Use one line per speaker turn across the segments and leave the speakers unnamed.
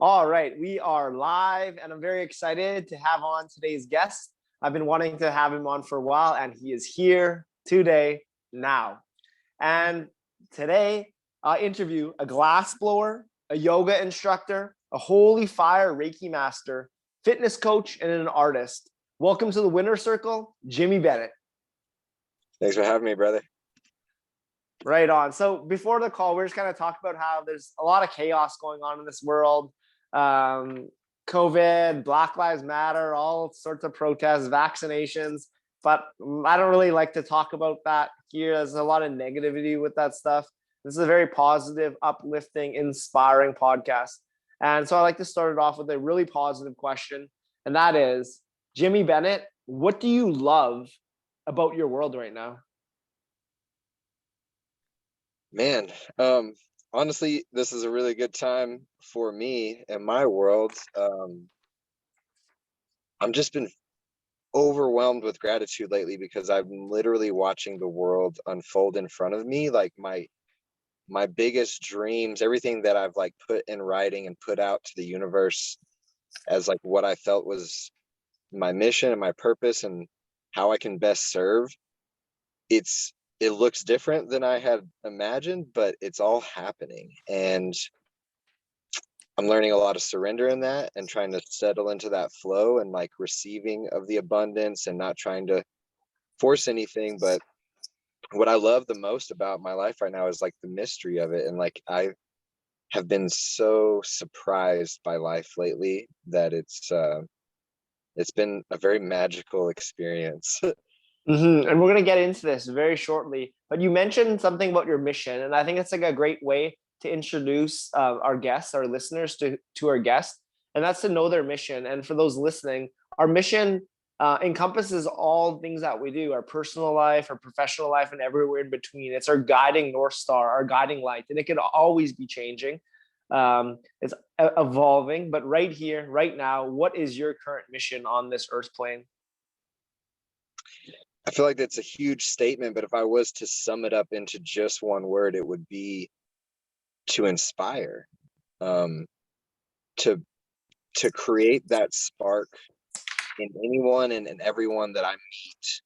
All right, we are live, and I'm very excited to have on today's guest. I've been wanting to have him on for a while, and he is here today, now. And today, I interview a glass blower, a yoga instructor, a holy fire Reiki master, fitness coach, and an artist. Welcome to the Winner Circle, Jimmy Bennett.
Thanks for having me, brother.
Right on. So before the call, we're just kind of talking about how there's a lot of chaos going on in this world. COVID, Black Lives Matter, all sorts of protests, vaccinations. But I don't really like to talk about that here. There's a lot of negativity with that stuff. This is a very positive, uplifting, inspiring podcast. And so I like to start it off with a really positive question. And that is, Jimmy Bennett, what do you love about your world right now?
Man, honestly, this is a really good time for me and my world. I've just been overwhelmed with gratitude lately because I'm literally watching the world unfold in front of me. Like my biggest dreams, everything that I've like put in writing and put out to the universe as like what I felt was my mission and my purpose and how I can best serve. It looks different than I had imagined, but it's all happening. And I'm learning a lot of surrender in that and trying to settle into that flow and like receiving of the abundance and not trying to force anything. But what I love the most about my life right now is like the mystery of it. And like I have been so surprised by life lately that it's been a very magical experience.
And we're going to get into this very shortly, but you mentioned something about your mission, and I think it's like a great way to introduce our guests, our listeners to our guests, and that's to know their mission. And for those listening, our mission encompasses all things that we do, our personal life, our professional life, and everywhere in between. It's our guiding North Star, our guiding light, and it can always be changing. It's evolving, but right here, right now, what is your current mission on this earth plane?
I feel like that's a huge statement, but if I was to sum it up into just one word, it would be to inspire, to create that spark in anyone and everyone that I meet,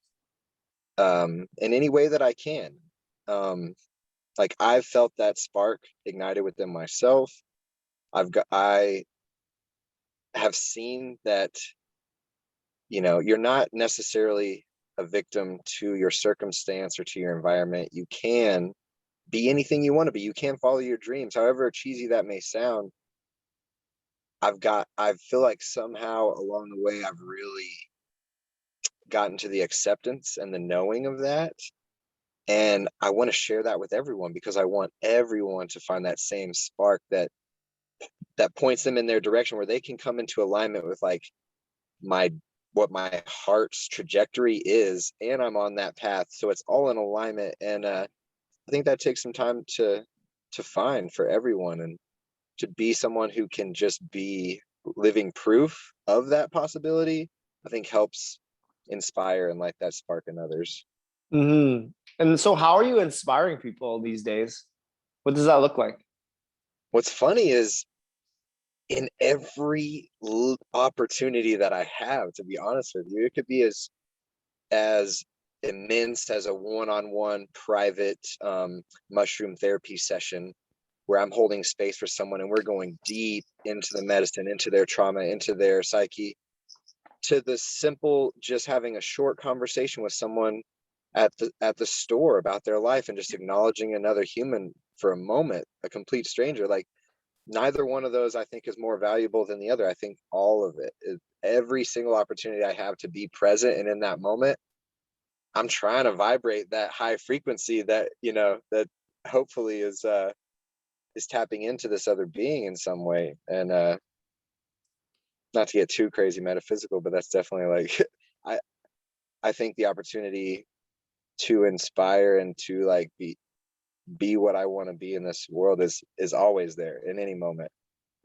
in any way that I can. Like I've felt that spark ignited within myself. I have seen that, you're not necessarily a victim to your circumstance or to your environment. You can be anything you want to be. You can follow your dreams, however cheesy that may sound. I feel like somehow along the way I've really gotten to the acceptance and the knowing of that, and I want to share that with everyone because I want everyone to find that same spark that points them in their direction, where they can come into alignment with like what my heart's trajectory is, and I'm on that path, so it's all in alignment. And I think that takes some time to find for everyone, and to be someone who can just be living proof of that possibility, I think helps inspire and light that spark in others.
Mm-hmm. And so how are you inspiring people these days? What does that look like?
What's funny is in every opportunity that I have, to be honest with you, it could be as immense as a one-on-one private mushroom therapy session where I'm holding space for someone and we're going deep into the medicine, into their trauma, into their psyche, to the simple just having a short conversation with someone at the store about their life and just acknowledging another human for a moment, a complete stranger. Like neither one of those I think is more valuable than the other. I think all of it, every single opportunity I have to be present and in that moment, I'm trying to vibrate that high frequency that, that hopefully is tapping into this other being in some way. And not to get too crazy metaphysical, but that's definitely like I think the opportunity to inspire and to like be what I want to be in this world is always there in any moment.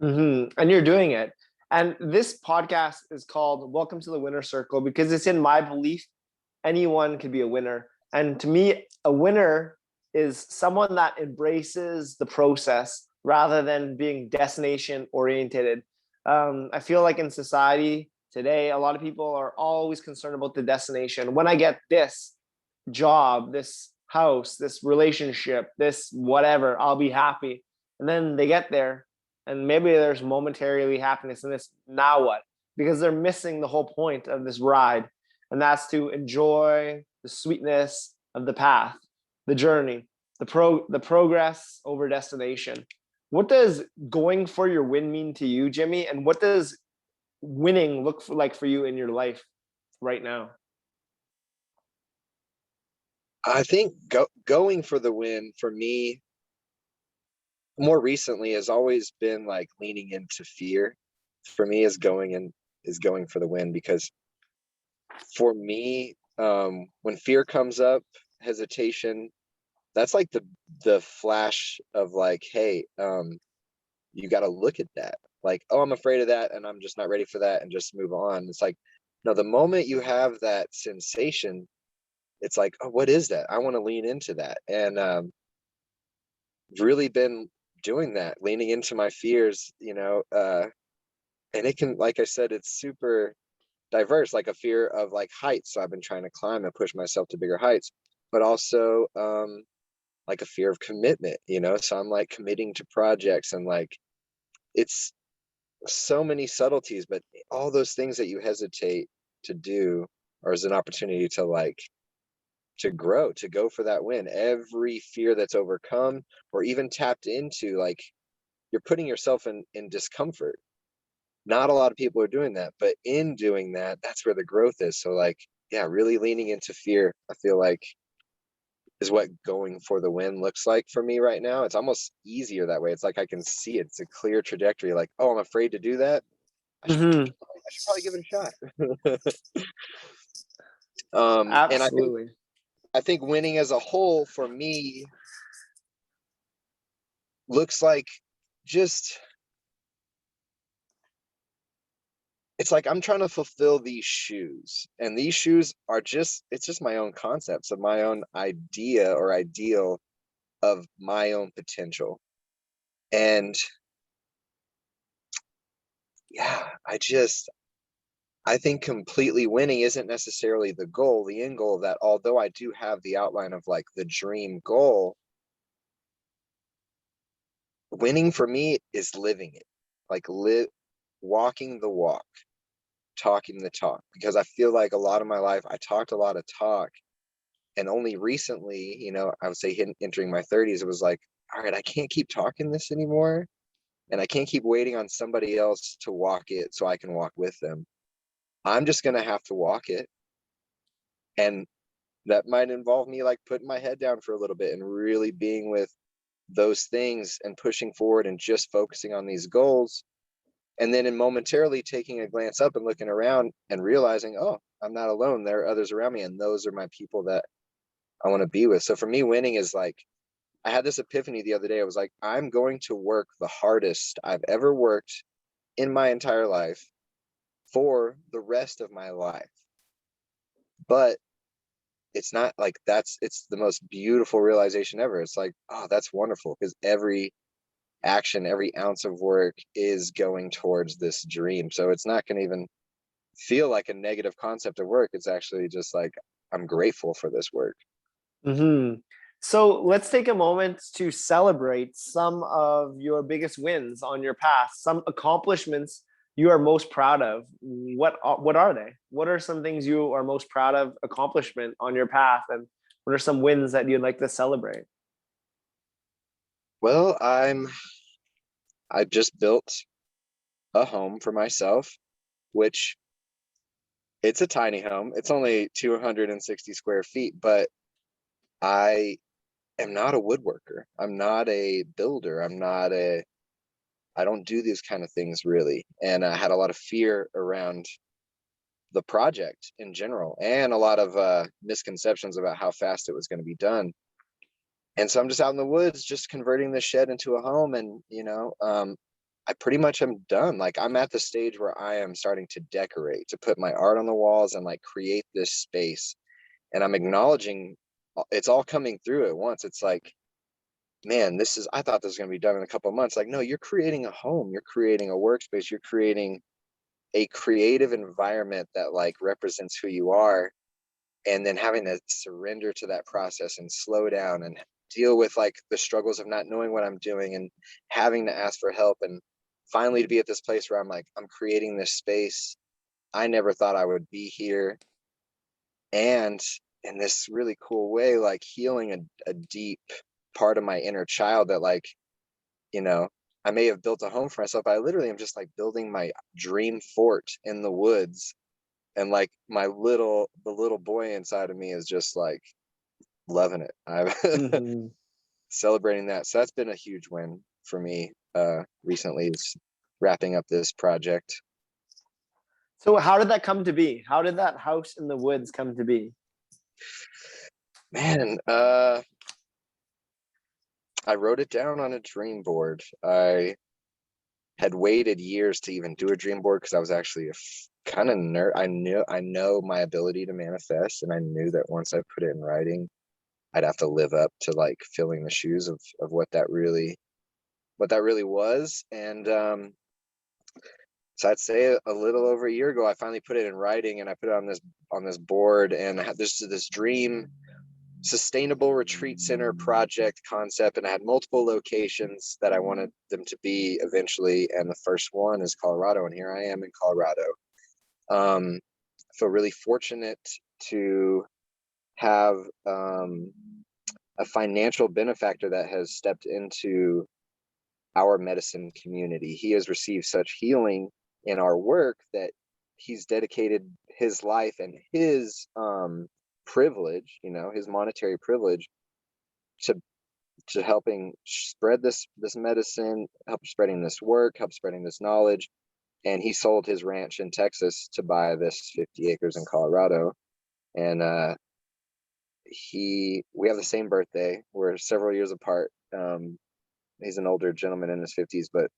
Mm-hmm. And you're doing it. And this podcast is called Welcome to the Winner Circle because it's in my belief anyone can be a winner. And to me, a winner is someone that embraces the process rather than being destination oriented. I feel like in society today, a lot of people are always concerned about the destination. When I get this job, this house, this relationship, this whatever, I'll be happy. And then they get there and maybe there's momentarily happiness in this. Now what? Because they're missing the whole point of this ride. And that's to enjoy the sweetness of the path, the journey, the progress over destination. What does going for your win mean to you, Jimmy? And what does winning look like for you in your life right now?
I think going for the win for me more recently has always been like leaning into fear. For me, is going for the win, because for me, when fear comes up, hesitation, that's like the flash of like, hey, you got to look at that. Like, oh, I'm afraid of that, and I'm just not ready for that, and just move on. It's like, no, the moment you have that sensation, it's like, oh, what is that? I want to lean into that, and really been doing that, leaning into my fears, and it can, like I said, it's super diverse, like a fear of like heights. So I've been trying to climb and push myself to bigger heights, but also like a fear of commitment, so I'm like committing to projects, and like it's so many subtleties, but all those things that you hesitate to do are as an opportunity to like to grow, to go for that win. Every fear that's overcome or even tapped into, like, you're putting yourself in discomfort. Not a lot of people are doing that, but in doing that, that's where the growth is. So like, yeah, really leaning into fear, I feel like, is what going for the win looks like for me right now. It's almost easier that way. It's like I can see it. It's a clear trajectory. Like, oh, I'm afraid to do that.
Mm-hmm.
I should probably give it a shot. And
Absolutely.
I think winning as a whole for me looks like just, it's like I'm trying to fulfill these shoes, and these shoes are just, it's just my own concepts of my own idea or ideal of my own potential. And yeah, I think completely winning isn't necessarily the goal, the end goal of that, although I do have the outline of like the dream goal. Winning for me is living it, like walking the walk, talking the talk, because I feel like a lot of my life I talked a lot of talk, and only recently, I would say entering my 30s, it was like, all right, I can't keep talking this anymore, and I can't keep waiting on somebody else to walk it so I can walk with them. I'm just going to have to walk it. And that might involve me like putting my head down for a little bit and really being with those things and pushing forward and just focusing on these goals. And then in momentarily taking a glance up and looking around and realizing, oh, I'm not alone. There are others around me, and those are my people that I want to be with. So for me, winning is like, I had this epiphany the other day. I was like, I'm going to work the hardest I've ever worked in my entire life for the rest of my life. But it's not like it's the most beautiful realization ever. It's like, oh, that's wonderful, because every action, every ounce of work is going towards this dream. So it's not going to even feel like a negative concept of work. It's actually just like, I'm grateful for this work.
Mm-hmm. So let's take a moment to celebrate some of your biggest wins on your path, some accomplishments you are most proud of. What are they? What are some things you are most proud of accomplishment on your path, and what are some wins that you'd like to celebrate?
Well, I just built a home for myself, which it's a tiny home. It's only 260 square feet, but I am not a woodworker. I'm not a builder. I don't do these kind of things really. And I had a lot of fear around the project in general, and a lot of misconceptions about how fast it was going to be done. And so I'm just out in the woods, just converting the shed into a home. And, I pretty much am done. Like, I'm at the stage where I am starting to decorate, to put my art on the walls and like create this space. And I'm acknowledging it's all coming through at once. It's like, man, I thought this was going to be done in a couple of months. Like, no, you're creating a home, you're creating a workspace, you're creating a creative environment that like represents who you are, and then having to surrender to that process and slow down and deal with like the struggles of not knowing what I'm doing and having to ask for help, and finally to be at this place where I'm like, I'm creating this space. I never thought I would be here, and in this really cool way, like healing a deep part of my inner child that like, you know, I may have built a home for myself, but I literally am just like building my dream fort in the woods, and like the little boy inside of me is just like loving it. I'm
Hmm.
celebrating that. So that's been a huge win for me recently, is wrapping up this project.
So how did that come to be? How did that house in the woods come to be?
Man, I wrote it down on a dream board. I had waited years to even do a dream board because I was actually a kind of nerd. I know my ability to manifest, and I knew that once I put it in writing, I'd have to live up to like filling the shoes of what that really was. And so I'd say a little over a year ago, I finally put it in writing, and I put it on this board, and I had this dream sustainable retreat center project concept, and I had multiple locations that I wanted them to be eventually, and the first one is Colorado, and here I am in Colorado. I feel really fortunate to have a financial benefactor that has stepped into our medicine community. He has received such healing in our work that he's dedicated his life and his privilege, his monetary privilege, to helping spread this medicine, help spreading this work, help spreading this knowledge. And he sold his ranch in Texas to buy this 50 acres in Colorado. And we have the same birthday. We're several years apart. He's an older gentleman in his 50s, but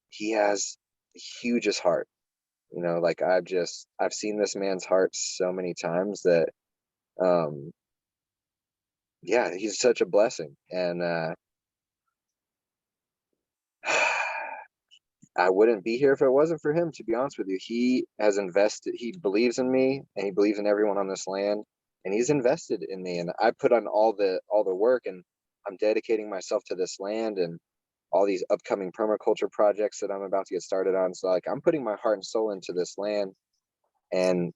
he has the hugest heart. Like I've seen this man's heart so many times that yeah, he's such a blessing. And I wouldn't be here if it wasn't for him, to be honest with you. He has invested, he believes in me, and he believes in everyone on this land, and he's invested in me. And I put on all the work, and I'm dedicating myself to this land and all these upcoming permaculture projects that I'm about to get started on. So like I'm putting my heart and soul into this land, and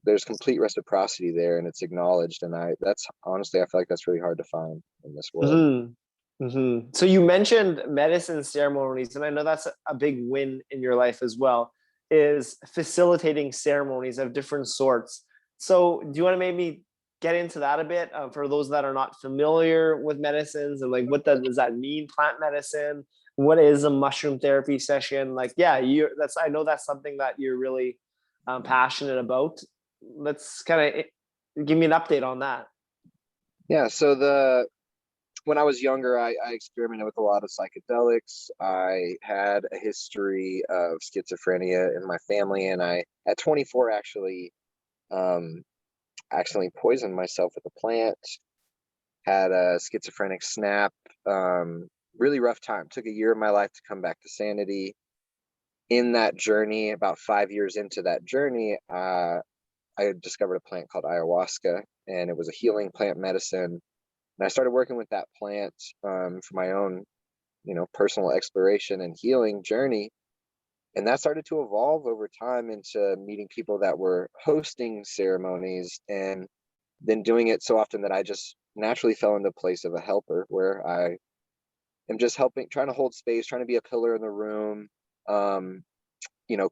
there's complete reciprocity there, and it's acknowledged. And that's honestly, I feel like that's really hard to find in this world.
So you mentioned medicine ceremonies, and I know that's a big win in your life as well, is facilitating ceremonies of different sorts. So do you want to maybe get into that a bit for those that are not familiar with medicines, and like does that mean, plant medicine? What is a mushroom therapy session? Like, yeah, I know that's something that you're really passionate about. Let's kind of give me an update on that.
Yeah, so when I was younger, I experimented with a lot of psychedelics. I had a history of schizophrenia in my family, and I, at 24, actually accidentally poisoned myself with a plant. Had a schizophrenic snap. Really rough time. Took a year of my life to come back to sanity. In that journey, about 5 years into that journey, I discovered a plant called ayahuasca, and it was a healing plant medicine. And I started working with that plant for my own, personal exploration and healing journey. And that started to evolve over time into meeting people that were hosting ceremonies, and then doing it so often that I just naturally fell into a place of a helper, where I am just helping, trying to hold space, trying to be a pillar in the room,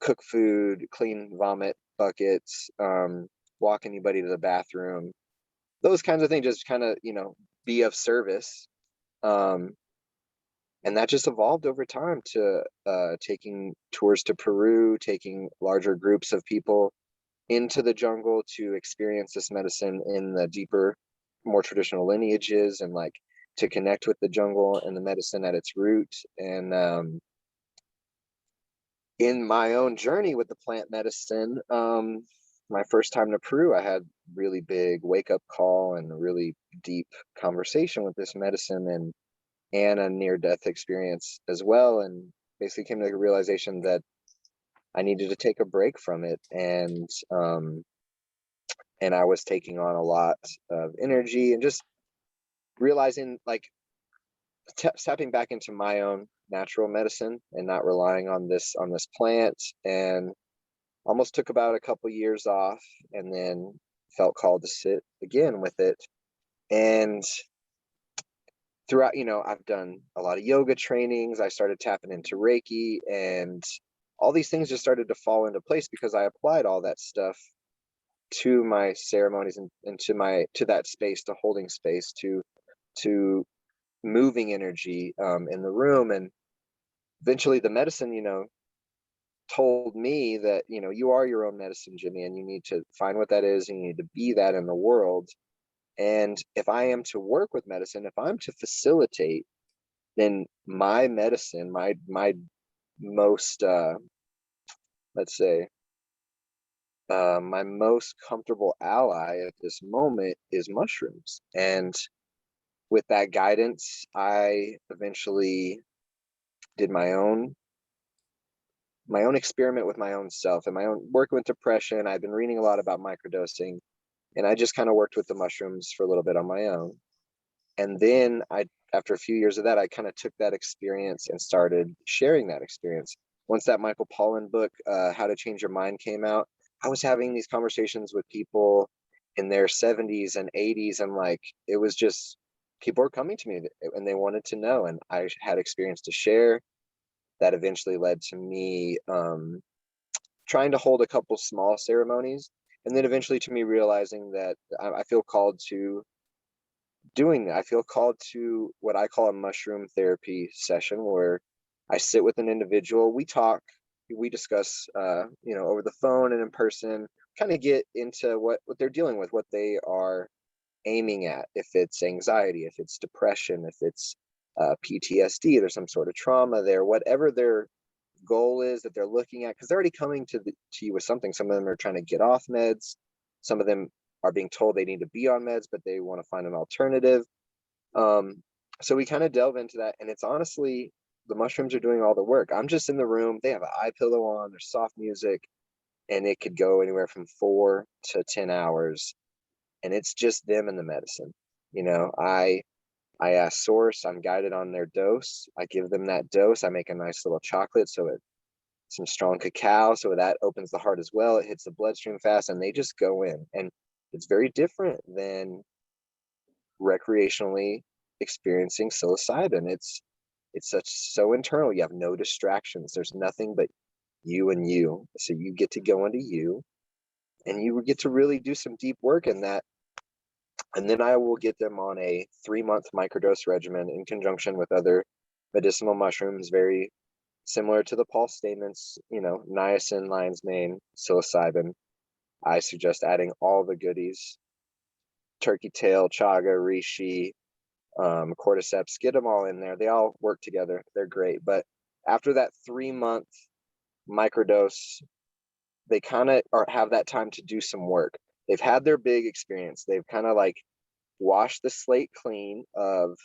cook food, clean vomit buckets, walk anybody to the bathroom, those kinds of things, just kind of, be of service. And that just evolved over time to taking tours to Peru, taking larger groups of people into the jungle to experience this medicine in the deeper, more traditional lineages, and like to connect with the jungle and the medicine at its root. And in my own journey with the plant medicine, my first time to Peru, I had really big wake up call and a really deep conversation with this medicine, and a near death experience as well. And basically came to the realization that I needed to take a break from it. And I was taking on a lot of energy, and just realizing, like, stepping back into my own natural medicine and not relying on this plant. And almost took about a couple years off, and then felt called to sit again with it. And throughout, I've done a lot of yoga trainings. I started tapping into Reiki, and all these things just started to fall into place because I applied all that stuff to my ceremonies, and to that space, to holding space, to moving energy in the room. And eventually the medicine, told me that, you are your own medicine, Jimmy, and you need to find what that is, and you need to be that in the world. And if I am to work with medicine, if I'm to facilitate, then my medicine, my most let's say my most comfortable ally at this moment is mushrooms. And with that guidance, I eventually did my own experiment with my own self and my own work with depression. I've been reading a lot about microdosing, and I just kind of worked with the mushrooms for a little bit on my own. And then after a few years of that, I kind of took that experience and started sharing that experience. Once that Michael Pollan book, How to Change Your Mind, came out, I was having these conversations with people in their 70s and 80s, and like, it was just, people were coming to me and they wanted to know, and I had experience to share. That eventually led to me trying to hold a couple small ceremonies, and then eventually to me realizing that I feel called to doing that. I feel called to what I call a mushroom therapy session, where I sit with an individual, we talk, we discuss, over the phone and in person, kind of get into what they're dealing with, what they are aiming at. If it's anxiety, if it's depression, if it's PTSD, there's some sort of trauma there, whatever their goal is that they're looking at, because they're already coming to you with something. Some of them are trying to get off meds. Some of them are being told they need to be on meds, but they want to find an alternative. So we kind of delve into that, and it's honestly, the mushrooms are doing all the work. I'm just in the room. They have an eye pillow on. There's soft music, and it could go anywhere from 4 to 10 hours, and it's just them and the medicine. I ask source. I'm guided on their dose. I give them that dose. I make a nice little chocolate, some strong cacao, so that opens the heart as well. It hits the bloodstream fast, and they just go in. And it's very different than recreationally experiencing psilocybin. It's so internal. You have no distractions. There's nothing but you and you. So you get to go into you, and you get to really do some deep work in that. And then I will get them on a 3-month microdose regimen in conjunction with other medicinal mushrooms, very similar to the Paul Stamets, niacin, lion's mane, psilocybin. I suggest adding all the goodies: turkey tail, chaga, reishi, cordyceps. Get them all in there. They all work together. They're great. But after that 3-month microdose, they kind of have that time to do some work. They've had their big experience. They've kind of like washed the slate clean of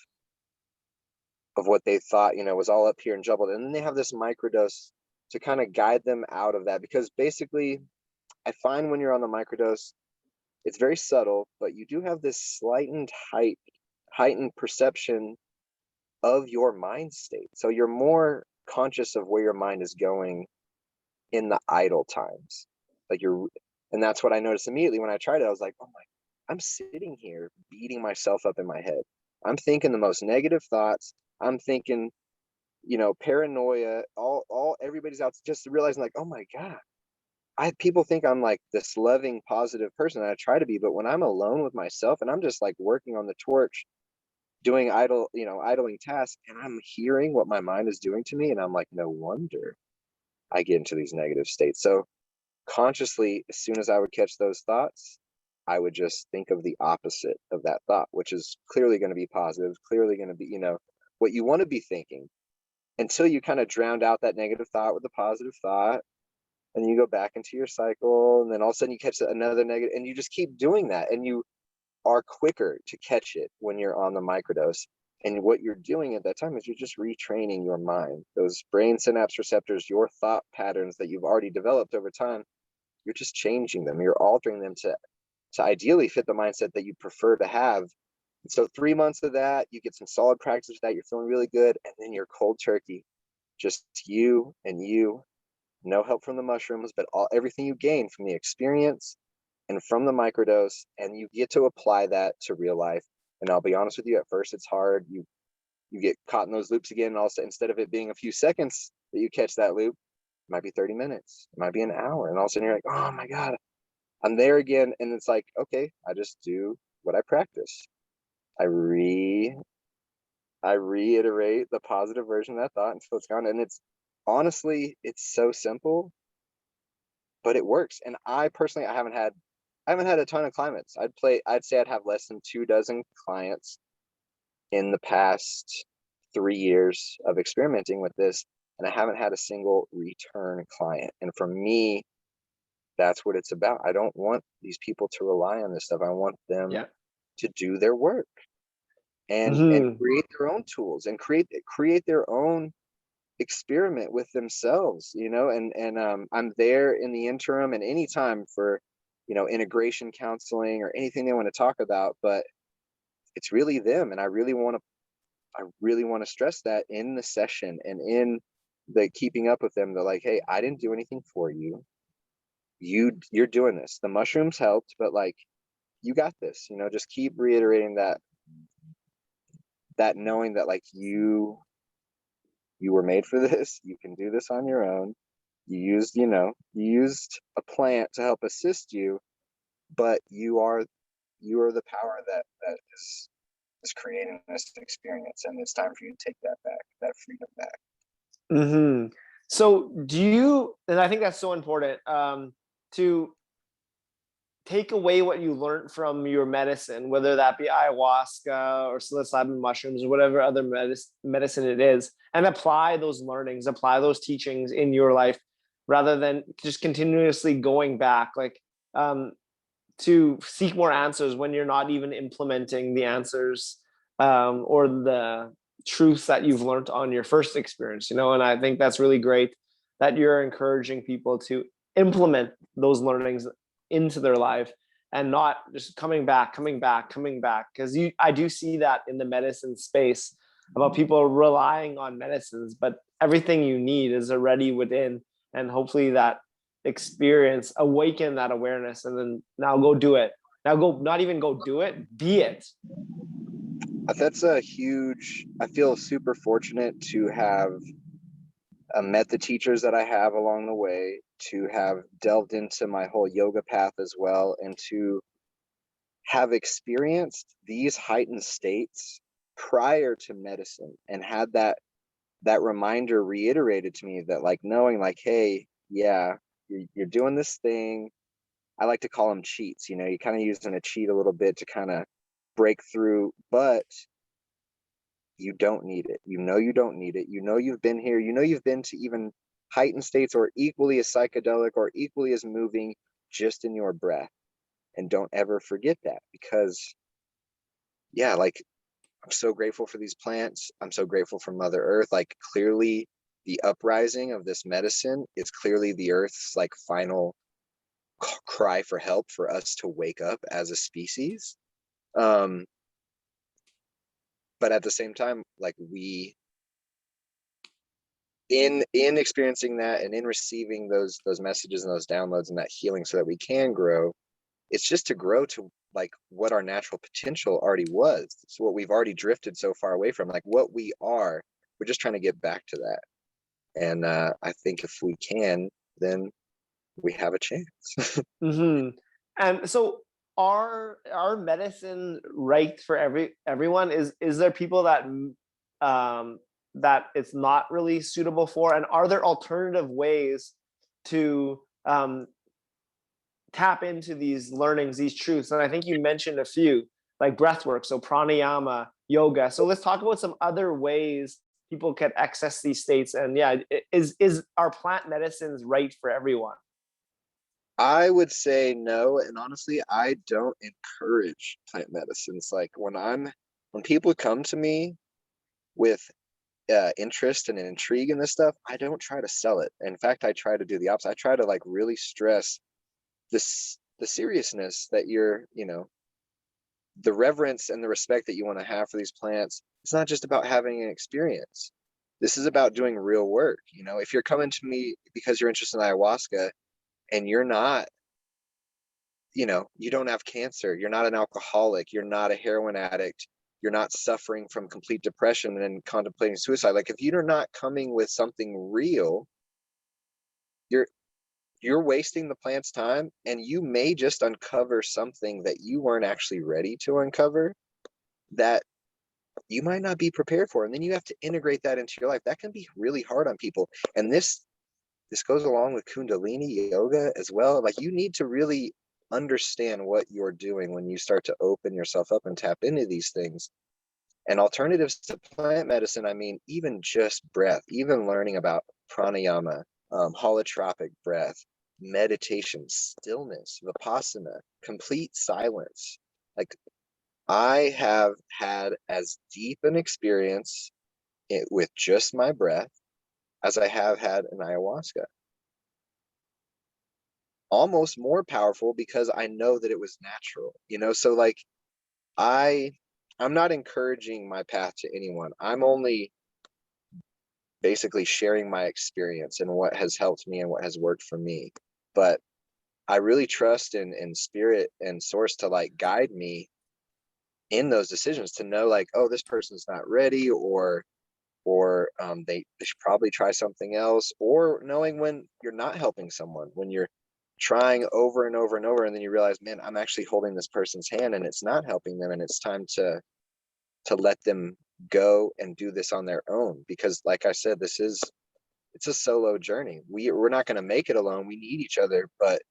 what they thought, was all up here and jumbled. And then they have this microdose to kind of guide them out of that. Because basically, I find when you're on the microdose, it's very subtle, but you do have this heightened perception of your mind state. So you're more conscious of where your mind is going in the idle times. And that's what I noticed immediately when I tried it. I was like, oh my, I'm sitting here beating myself up in my head. I'm thinking the most negative thoughts. I'm thinking, paranoia, all everybody's out, just realizing like, oh my God, people think I'm like this loving, positive person, and I try to be, but when I'm alone with myself and I'm just like working on the torch, doing idling tasks, and I'm hearing what my mind is doing to me, and I'm like, no wonder I get into these negative states. So consciously, as soon as I would catch those thoughts, I would just think of the opposite of that thought, which is clearly going to be positive, clearly going to be, what you want to be thinking, until you kind of drowned out that negative thought with a positive thought. and then you go back into your cycle, and then all of a sudden you catch another negative, and you just keep doing that, and you are quicker to catch it when you're on the microdose. And what you're doing at that time is you're just retraining your mind, those brain synapse receptors, your thought patterns that you've already developed over time. You're just changing them, you're altering them to ideally fit the mindset that you prefer to have. And so 3 months of that, you get some solid practice with that, you're feeling really good, and then you're cold turkey, just you and you, no help from the mushrooms, but everything you gain from the experience and from the microdose, and you get to apply that to real life. And I'll be honest with you, at first it's hard. You get caught in those loops again, and also instead of it being a few seconds that you catch that loop, it might be 30 minutes, it might be an hour, and all of a sudden you're like, oh my God, I'm there again. And it's like, okay, I just do what I practice. I reiterate the positive version of that thought until it's gone. And it's honestly, it's so simple, but it works. And I personally, I haven't had a ton of clients. I'd say I'd have less than 24 clients in the past 3 years of experimenting with this, and I haven't had a single return client. And for me, that's what it's about. I don't want these people to rely on this stuff. I want them to do their work and create their own tools and create their own experiment with themselves, and I'm there in the interim and anytime for, integration counseling or anything they want to talk about, but it's really them. And I really want to stress that in the session and in the keeping up with them. They're like, hey, I didn't do anything for you. You're doing this. The mushrooms helped, but like, you got this, just keep reiterating that knowing that like you were made for this. You can do this on your own. You used a plant to help assist you, but you are the power that is creating this experience, and it's time for you to take that back, that freedom back.
So do you, and I think that's so important, to take away what you learned from your medicine, whether that be ayahuasca or psilocybin mushrooms or whatever other medicine it is, and apply those learnings, apply those teachings in your life, rather than just continuously going back, like, to seek more answers when you're not even implementing the answers, or the truths that you've learned on your first experience. And I think that's really great that you're encouraging people to implement those learnings into their life and not just coming back, because I do see that in the medicine space about people relying on medicines, but everything you need is already within. And hopefully that experience awaken that awareness, and then now go do it. Now go, not even go do it, be it.
That's a huge, I feel super fortunate to have met the teachers that I have along the way, to have delved into my whole yoga path as well, and to have experienced these heightened states prior to medicine, and had that reminder reiterated to me, that like, knowing like, hey, yeah, you're doing this thing. I like to call them cheats. You're kind of using a cheat a little bit to kind of break through, but you don't need it. You don't need it. You've been here. You've been to even heightened states, or equally as psychedelic, or equally as moving, just in your breath. And don't ever forget that, because like, I'm so grateful for these plants. I'm so grateful for Mother Earth. Like, clearly the uprising of this medicine is clearly the Earth's like final cry for help, for us to wake up as a species. But at the same time, like, we, in experiencing that and in receiving those messages and those downloads and that healing, so that we can grow, it's just to grow to like what our natural potential already was. It's what we've already drifted so far away from, like what we are. We're just trying to get back to that. And I think if we can, then we have a chance.
And so, are medicine right for everyone? Is there people that that it's not really suitable for, and are there alternative ways to tap into these learnings, these truths? And I think you mentioned a few, like breath work, so pranayama, yoga. So let's talk about some other ways people can access these states. And yeah, is our plant medicines right for everyone?
I would say no, and honestly, I don't encourage plant medicines. Like when people come to me with interest and an intrigue in this stuff, I don't try to sell it. In fact, I try to do the opposite. I try to like really stress the seriousness that the reverence and the respect that you want to have for these plants. It's not just about having an experience. This is about doing real work. If you're coming to me because you're interested in ayahuasca and you're not, you don't have cancer, you're not an alcoholic, you're not a heroin addict, you're not suffering from complete depression and contemplating suicide. Like if you're not coming with something real, you're you're wasting the plant's time, and you may just uncover something that you weren't actually ready to uncover, that you might not be prepared for, and then you have to integrate that into your life. That can be really hard on people, and this goes along with Kundalini yoga as well. Like you need to really understand what you're doing when you start to open yourself up and tap into these things. And alternatives to plant medicine, I mean, even just breath, even learning about pranayama, holotropic breath, meditation, stillness, vipassana, complete silence. Like I have had as deep an experience with just my breath as I have had in ayahuasca. Almost more powerful because I know that it was natural. So like I I'm not encouraging my path to anyone. I'm only basically sharing my experience and what has helped me and what has worked for me. But I really trust in spirit and source to like guide me in those decisions, to know like, oh, this person's not ready, or they should probably try something else, or knowing when you're not helping someone, when you're trying over and over and over, and then you realize, man, I'm actually holding this person's hand and it's not helping them, and it's time to let them go and do this on their own. Because like I said, it's a solo journey. We're not going to make it alone. We need each other, but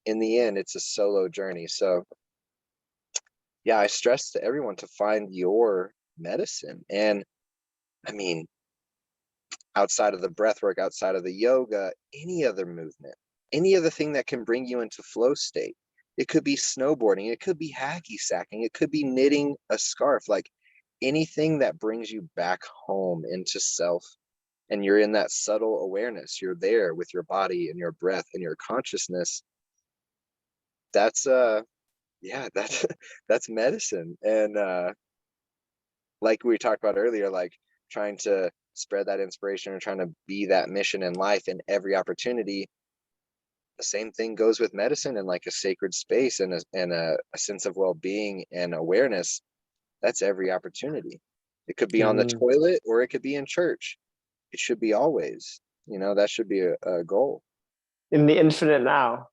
in the end, it's a solo journey. So yeah, I stress to everyone to find your medicine. And I mean, outside of the breath work, outside of the yoga, any other movement, any other thing that can bring you into flow state. It could be snowboarding, it could be hacky sacking, it could be knitting a scarf, like anything that brings you back home into self. And you're in that subtle awareness, you're there with your body and your breath and your consciousness. That's yeah, that's that's medicine. And like we talked about earlier, like trying to spread that inspiration or trying to be that mission in life in every opportunity. The same thing goes with medicine and like a sacred space and a sense of well-being and awareness. That's every opportunity. It could be on the
Mhm.
toilet or it could be in church. It should be always, that should be a goal.
In the infinite now.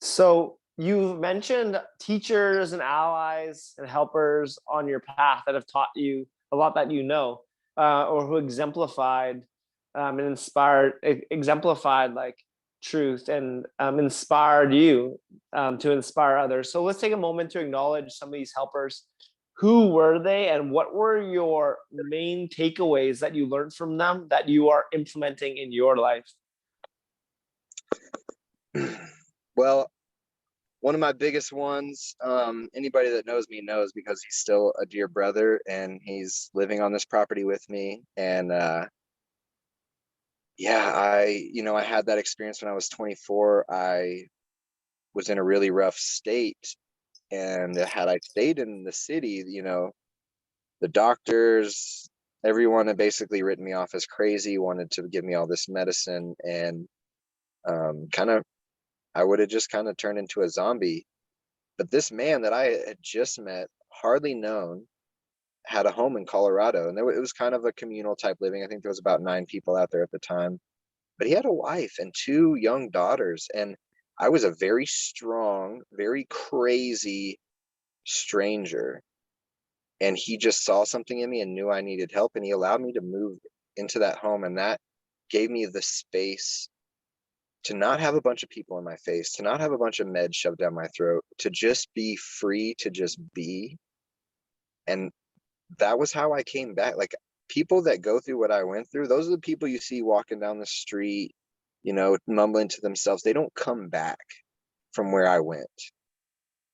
So you mentioned teachers and allies and helpers on your path that have taught you a lot that or who and exemplified like truth and inspired you to inspire others. So let's take a moment to acknowledge some of these helpers. Who were they, and what were your main takeaways that you learned from them that you are implementing in your life?
Well, one of my biggest ones, anybody that knows me knows, because he's still a dear brother and he's living on this property with me. And yeah, I had that experience when I was 24. I was in a really rough state, and had I stayed in the city, the doctors, everyone had basically written me off as crazy, wanted to give me all this medicine, and kind of I would have just kind of turned into a zombie. But this man that I had just met, hardly known, had a home in Colorado, and it was kind of a communal type living. I think there was about 9 people out there at the time, but he had a wife and 2 young daughters. And I was a very strong, very crazy stranger, and he just saw something in me and knew I needed help, and he allowed me to move into that home, and that gave me the space to not have a bunch of people in my face, to not have a bunch of meds shoved down my throat, to just be free, to just be. And that was how I came back. Like, people that go through what I went through, those are the people you see walking down the street, mumbling to themselves. They don't come back from where I went.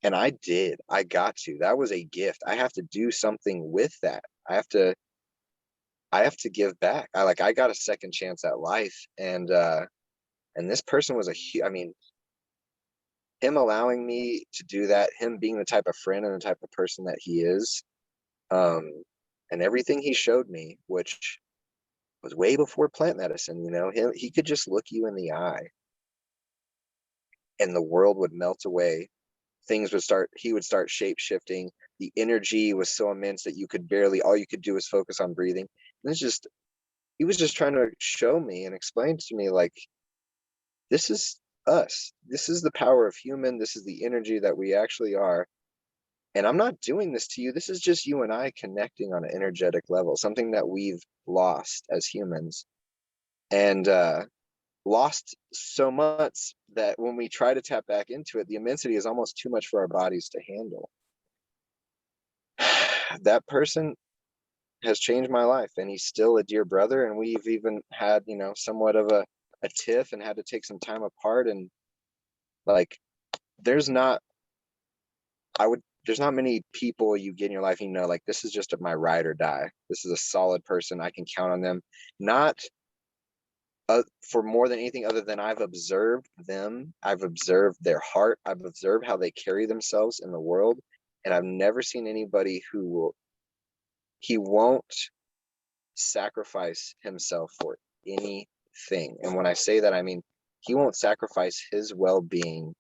And I did. I got to. That was a gift. I have to do something with that. I have to give back. I got a second chance at life, and this person was I mean, him allowing me to do that, him being the type of friend and the type of person that he is, um, and everything he showed me, which was way before plant medicine. He could just look you in the eye, and the world would melt away. He would start shape shifting. The energy was so immense that all you could do was focus on breathing. And he was just trying to show me and explain to me, like, this is us. This is the power of human. This is the energy that we actually are. And I'm not doing this to you. This is just you and I connecting on an energetic level, something that we've lost as humans. And lost so much that when we try to tap back into it, the immensity is almost too much for our bodies to handle. That person has changed my life, and he's still a dear brother, and we've even had somewhat of a tiff and had to take some time apart. And like, there's not there's not many people you get in your life, like, this is just my ride or die. This is a solid person. I can count on them, not for more than anything other than I've observed them. I've observed their heart. I've observed how they carry themselves in the world. And I've never seen anybody he won't sacrifice himself for anything. And when I say that, I mean, he won't sacrifice his well-being,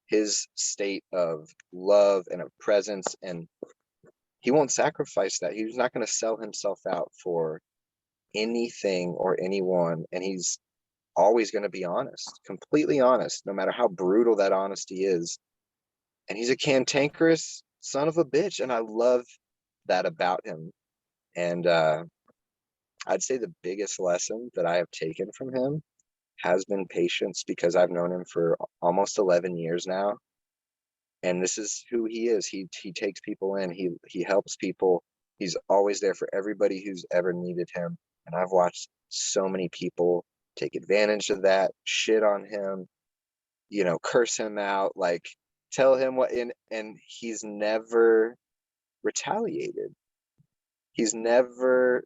his state of love and of presence. And he won't sacrifice that. He's not going to sell himself out for anything or anyone. And he's always going to be honest, completely honest, no matter how brutal that honesty is. And he's a cantankerous son of a bitch, and I love that about him. And I'd say the biggest lesson that I have taken from him has been patience, because I've known him for almost 11 years now, and this is who he is. He takes people in. He helps people. He's always there for everybody who's ever needed him. And I've watched so many people take advantage of that, shit on him, curse him out, like, tell him what and he's never retaliated. He's never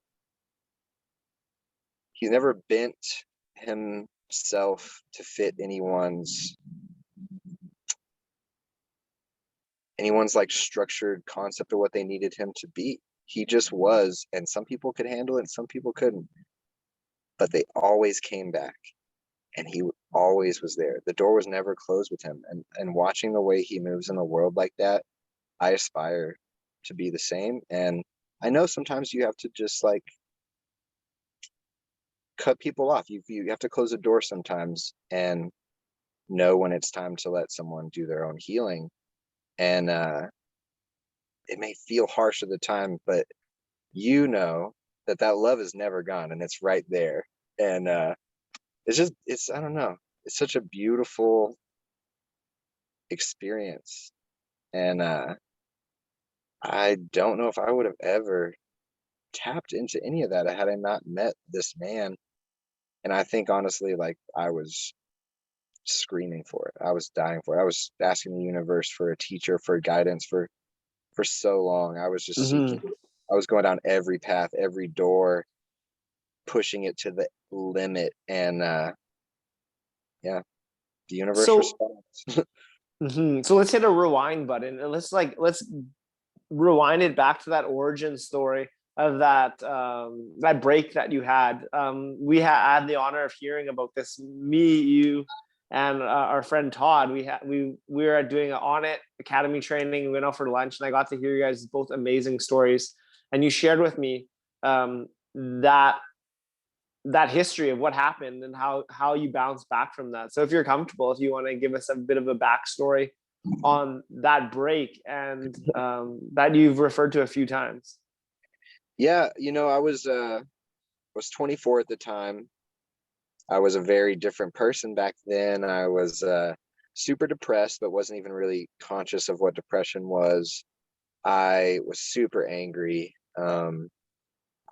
bent himself to fit anyone's like structured concept of what they needed him to be. He just was, and some people could handle it and some people couldn't, but they always came back, and he always was there. The door was never closed with him. And watching the way he moves in the world like that, I aspire to be the same. And I know sometimes you have to just like cut people off. You have to close the door sometimes and know when it's time to let someone do their own healing. And it may feel harsh at the time, but that love is never gone, and it's right there. And it's I don't know, it's such a beautiful experience. And I don't know if I would have ever tapped into any of that had I not met this man. And I think honestly, like, I was screaming for it. I was dying for it. I was asking the universe for a teacher, for guidance for so long. I was just seeking. I was going down every path, every door, pushing it to the limit. And yeah, the universe
So,
responds.
so let's hit a rewind button, and let's rewind it back to that origin story of that break that you had. We had the honor of hearing about this. Me, you, and our friend Todd. We were doing an On It Academy training. We went out for lunch, and I got to hear you guys both amazing stories. And you shared with me that history of what happened and how you bounced back from that. So if you're comfortable, if you want to give us a bit of a backstory on that break and that you've referred to a few times.
Yeah, I was 24 at the time. I was a very different person back then. I was super depressed, but wasn't even really conscious of what depression was. I was super angry.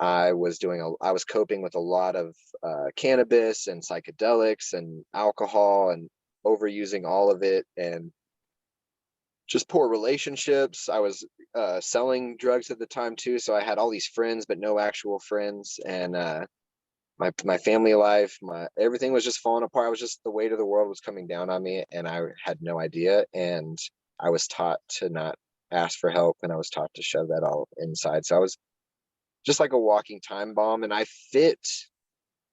I was coping with a lot of cannabis and psychedelics and alcohol and overusing all of it, and just poor relationships. I was selling drugs at the time too, so I had all these friends but no actual friends, and my family life, my everything was just falling apart. I was just, the weight of the world was coming down on me, and I had no idea. And I was taught to not ask for help, and I was taught to shove that all inside. So I was just like a walking time bomb, and I fit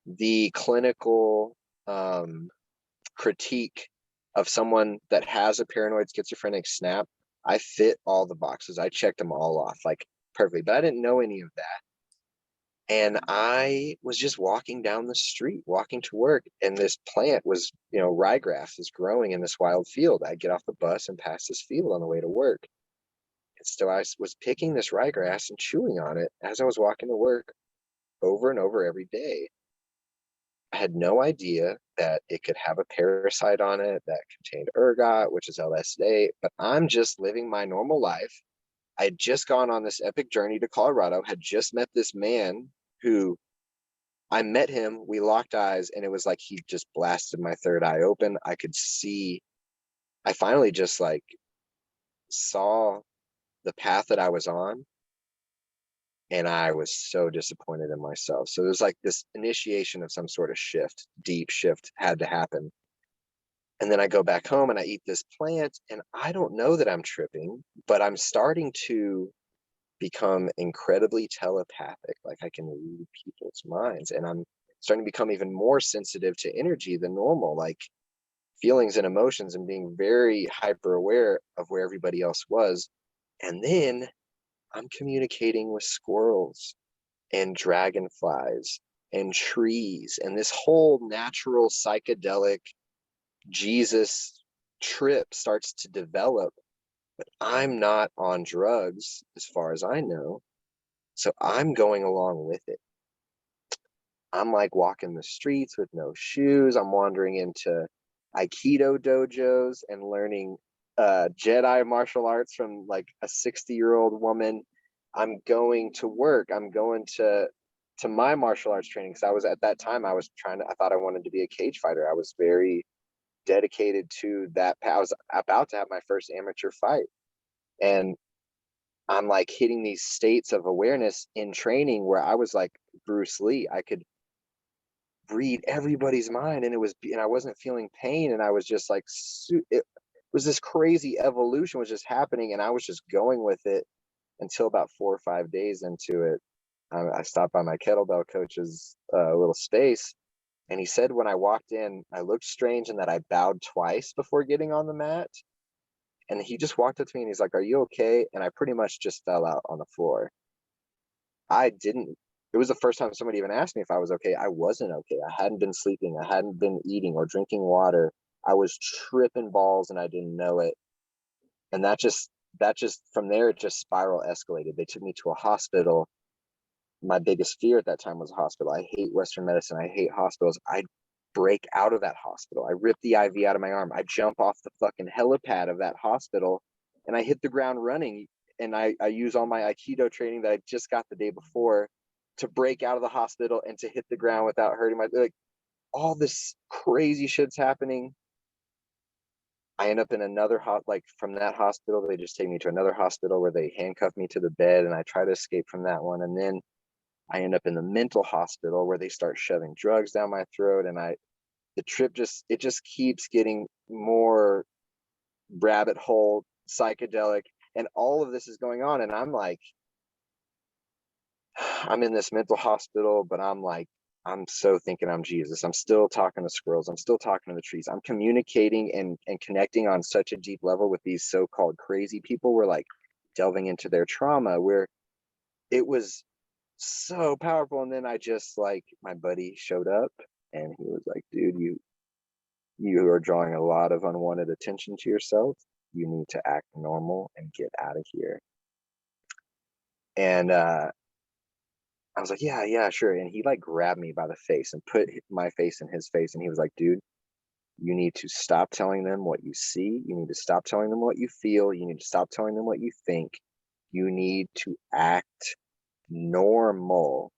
the clinical critique of someone that has a paranoid schizophrenic snap. I fit all the boxes. I checked them all off like perfectly, but I didn't know any of that. And I was just walking down the street, walking to work, and this plant was, ryegrass is growing in this wild field. I'd get off the bus and pass this field on the way to work. And so I was picking this ryegrass and chewing on it as I was walking to work over and over every day. I had no idea that it could have a parasite on it that contained ergot, which is LSD, but I'm just living my normal life. I had just gone on this epic journey to Colorado, had just met this man who, I met him, we locked eyes, and it was like he just blasted my third eye open. I could see, I finally just like saw the path that I was on, and I was so disappointed in myself. So it was like this initiation of some sort of shift, deep shift had to happen. And then I go back home and I eat this plant, and I don't know that I'm tripping, but I'm starting to become incredibly telepathic. Like I can read people's minds, and I'm starting to become even more sensitive to energy than normal, like feelings and emotions, and being very hyper aware of where everybody else was. And then I'm communicating with squirrels and dragonflies and trees, and this whole natural psychedelic Jesus trip starts to develop. But I'm not on drugs as far as I know. So I'm going along with it. I'm like walking the streets with no shoes. I'm wandering into Aikido dojos and learning Jedi martial arts from like a 60-year-old woman. I'm going to work. I'm going to my martial arts training, because I was, at that time, I thought I wanted to be a cage fighter. I was very dedicated to that. I was about to have my first amateur fight, and I'm like hitting these states of awareness in training where I was like Bruce Lee. I could read everybody's mind, and I wasn't feeling pain, and I was just like, it was this crazy evolution was just happening, and I was just going with it until about 4 or 5 days into it. I stopped by my kettlebell coach's little space, and he said when I walked in, I looked strange in that I bowed twice before getting on the mat. And he just walked up to me and he's like, "Are you okay?" And I pretty much just fell out on the floor. It was the first time somebody even asked me if I was okay. I wasn't okay. I hadn't been sleeping. I hadn't been eating or drinking water. I was tripping balls and I didn't know it. And that just from there, it just spiral escalated. They took me to a hospital. My biggest fear at that time was a hospital. I hate Western medicine. I hate hospitals. I break out of that hospital. I rip the IV out of my arm. I jump off the fucking helipad of that hospital, and I hit the ground running. And I use all my Aikido training that I just got the day before to break out of the hospital and to hit the ground without hurting my, like, all this crazy shit's happening. I end up in another like from that hospital, they just take me to another hospital where they handcuff me to the bed, and I try to escape from that one. And then I end up in the mental hospital where they start shoving drugs down my throat, and the trip just keeps getting more rabbit hole psychedelic, and all of this is going on, and I'm like, I'm in this mental hospital, but I'm so thinking I'm Jesus. I'm still talking to squirrels. I'm still talking to the trees. I'm communicating and connecting on such a deep level with these so-called crazy people. We're like delving into their trauma, where it was so powerful. And then I just, like, my buddy showed up and he was like, "Dude, you are drawing a lot of unwanted attention to yourself. You need to act normal and get out of here." And I was like, yeah, sure. And he like grabbed me by the face and put my face in his face. And he was like, "Dude, you need to stop telling them what you see. You need to stop telling them what you feel. You need to stop telling them what you think. You need to act normal."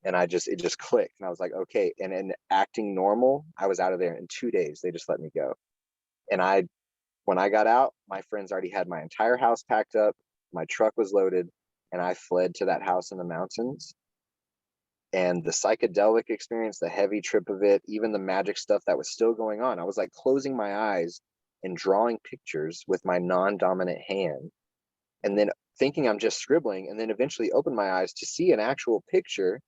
And it just clicked. And I was like, okay. And in acting normal, I was out of there in 2 days. They just let me go. And when I got out, my friends already had my entire house packed up. My truck was loaded, and I fled to that house in the mountains. And the psychedelic experience, the heavy trip of it, even the magic stuff that was still going on, I was like closing my eyes and drawing pictures with my non-dominant hand, and then thinking I'm just scribbling, and then eventually open my eyes to see an actual picture.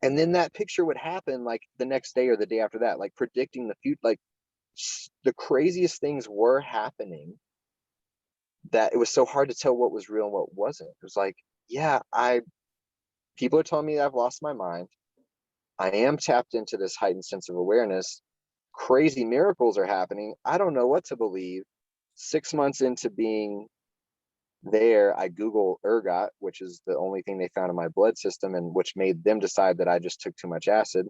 And then that picture would happen like the next day or the day after that, like predicting the future. Like the craziest things were happening that it was so hard to tell what was real and what wasn't. It was like, yeah, people are telling me I've lost my mind. I am tapped into this heightened sense of awareness. Crazy miracles are happening. I don't know what to believe. 6 months into being there, I Google ergot, which is the only thing they found in my blood system, and which made them decide that I just took too much acid.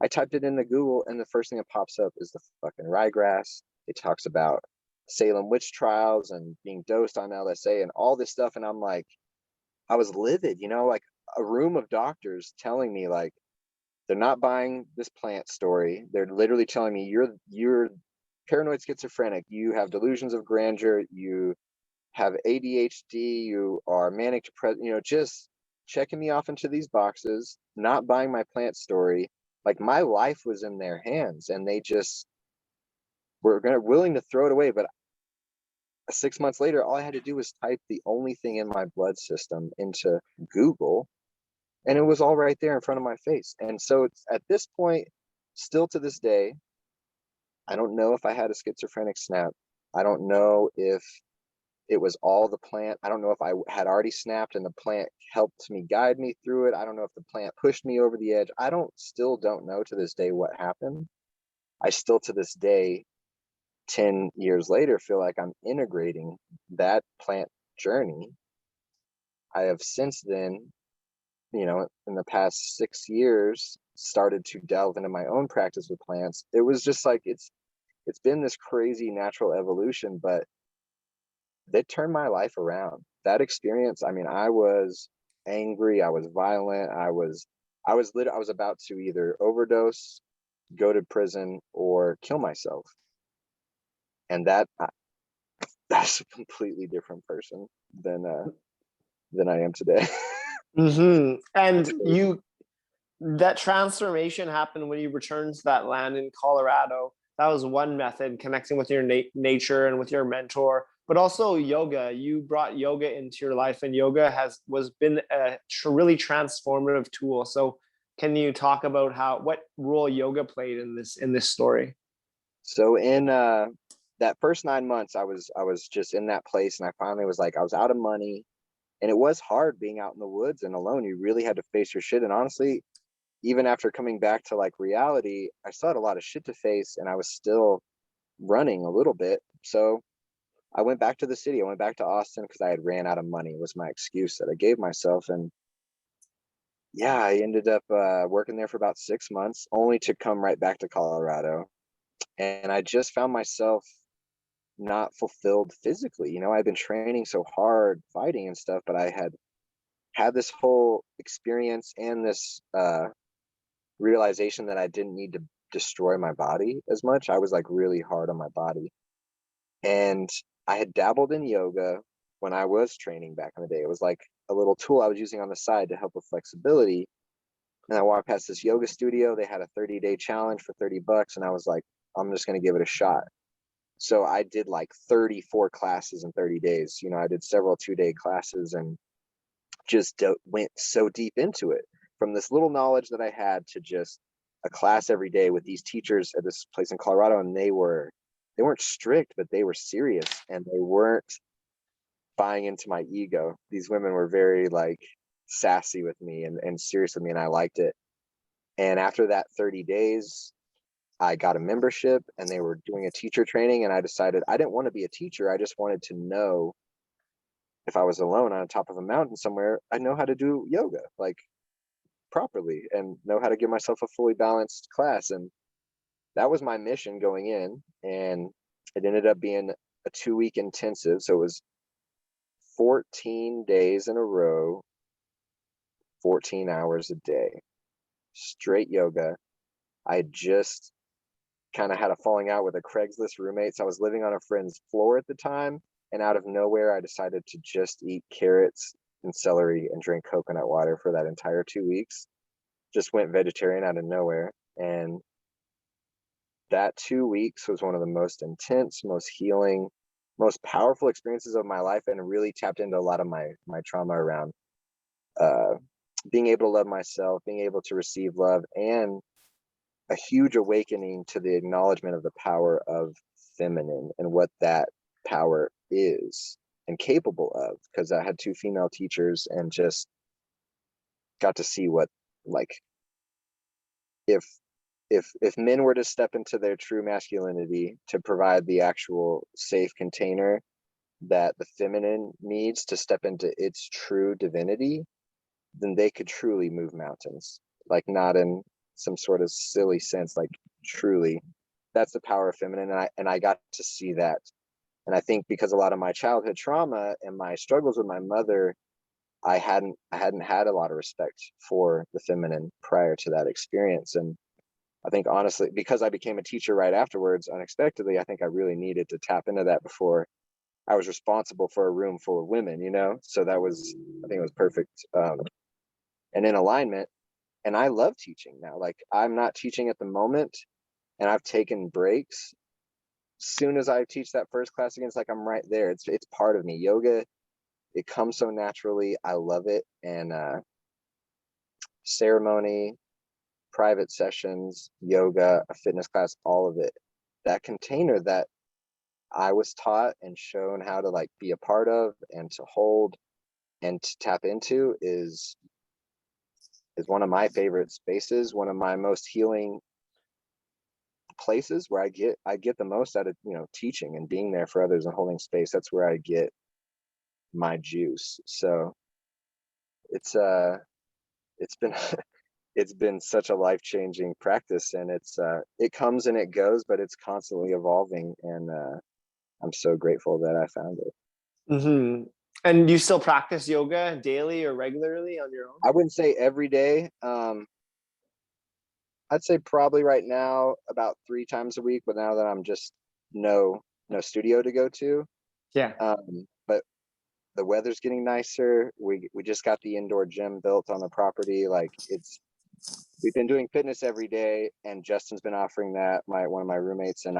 I typed it into Google, and the first thing that pops up is the fucking ryegrass. It talks about Salem witch trials and being dosed on LSA and all this stuff. And I'm like, I was livid, like a room of doctors telling me like, they're not buying this plant story. They're literally telling me you're paranoid schizophrenic. You have delusions of grandeur. You have ADHD. You are manic depressed. Just checking me off into these boxes, not buying my plant story. Like my life was in their hands, and they just were willing to throw it away. But 6 months later, all I had to do was type the only thing in my blood system into Google, and it was all right there in front of my face. And so it's at this point, still to this day, I don't know if I had a schizophrenic snap. I don't know if it was all the plant. I don't know if I had already snapped and the plant helped me guide me through it. I don't know if the plant pushed me over the edge. Still don't know to this day what happened. I still to this day, 10 years later, feel like I'm integrating that plant journey. I have since then, in the past 6 years, started to delve into my own practice with plants. It was just like it's been this crazy natural evolution, but they turned my life around. That experience, I mean, I was angry, I was violent, I was about to either overdose, go to prison, or kill myself. And that's a completely different person than I am today.
And that transformation happened when you returned to that land in Colorado. That was one method, connecting with your nature and with your mentor, but also yoga. You brought yoga into your life, and yoga was been a really transformative tool. So can you talk about what role yoga played in this story?
So in that first 9 months, I was just in that place, and I finally was like, I was out of money, and it was hard being out in the woods and alone. You really had to face your shit. And honestly, even after coming back to like reality, I still had a lot of shit to face, and I was still running a little bit. So I went back to the city. I went back to Austin because I had ran out of money, was my excuse that I gave myself. And yeah, I ended up working there for about 6 months, only to come right back to Colorado. And I just found myself not fulfilled physically. I'd been training so hard, fighting and stuff, but I had this whole experience and this realization that I didn't need to destroy my body as much. I was like really hard on my body. And I had dabbled in yoga when I was training back in the day. It was like a little tool I was using on the side to help with flexibility. And I walked past this yoga studio. They had a 30-day challenge for $30. And I was like, I'm just going to give it a shot. So I did like 34 classes in 30 days. I did several 2-day classes and just went so deep into it, from this little knowledge that I had to just a class every day with these teachers at this place in Colorado. And they weren't strict, but they were serious, and they weren't buying into my ego. These women were very like sassy with me and serious with me, and I liked it. And after that 30 days, I got a membership, and they were doing a teacher training, and I decided I didn't want to be a teacher. I just wanted to know, if I was alone on top of a mountain somewhere, I know how to do yoga like properly and know how to give myself a fully balanced class. And that was my mission going in. And it ended up being a 2-week intensive. So it was 14 days in a row, 14 hours a day. straight yoga. I just kind of had a falling out with a Craigslist roommate. So I was living on a friend's floor at the time. And out of nowhere, I decided to just eat carrots and celery and drink coconut water for that entire 2 weeks. Just went vegetarian out of nowhere. And that 2 weeks was one of the most intense, most healing, most powerful experiences of my life, and really tapped into a lot of my trauma around being able to love myself, being able to receive love, and a huge awakening to the acknowledgement of the power of feminine and what that power is and capable of. Because I had two female teachers and just got to see what, like, if men were to step into their true masculinity to provide the actual safe container that the feminine needs to step into its true divinity, then they could truly move mountains. Like, not in some sort of silly sense, like truly. That's the power of feminine. And I got to see that. And I think because a lot of my childhood trauma and my struggles with my mother, I hadn't had a lot of respect for the feminine prior to that experience. And I think, honestly, because I became a teacher right afterwards, unexpectedly, I think I really needed to tap into that before I was responsible for a room full of women, you know? So that was, I think it was perfect and in alignment. And I love teaching now. Like, I'm not teaching at the moment, and I've taken breaks. Soon as I teach that first class again, it's like I'm right there. It's part of me. Yoga, it comes so naturally. I love it. And ceremony, private sessions, yoga, a fitness class, all of it. That container that I was taught and shown how to, like, be a part of and to hold and to tap into is one of my favorite spaces, one of my most healing places, where I get the most out of, you know, teaching and being there for others and holding space. That's where I get my juice. So it's been it's been such a life-changing practice, and it comes and it goes, but it's constantly evolving, and I'm so grateful that I found it.
Mm-hmm. And you still practice yoga daily or regularly on your own?
I wouldn't say every day. I'd say probably right now about 3 times a week, but now that I'm just no studio to go to.
Yeah.
But the weather's getting nicer. We just got the indoor gym built on the property. Like, we've been doing fitness every day, and Justin's been offering that, one of my roommates, and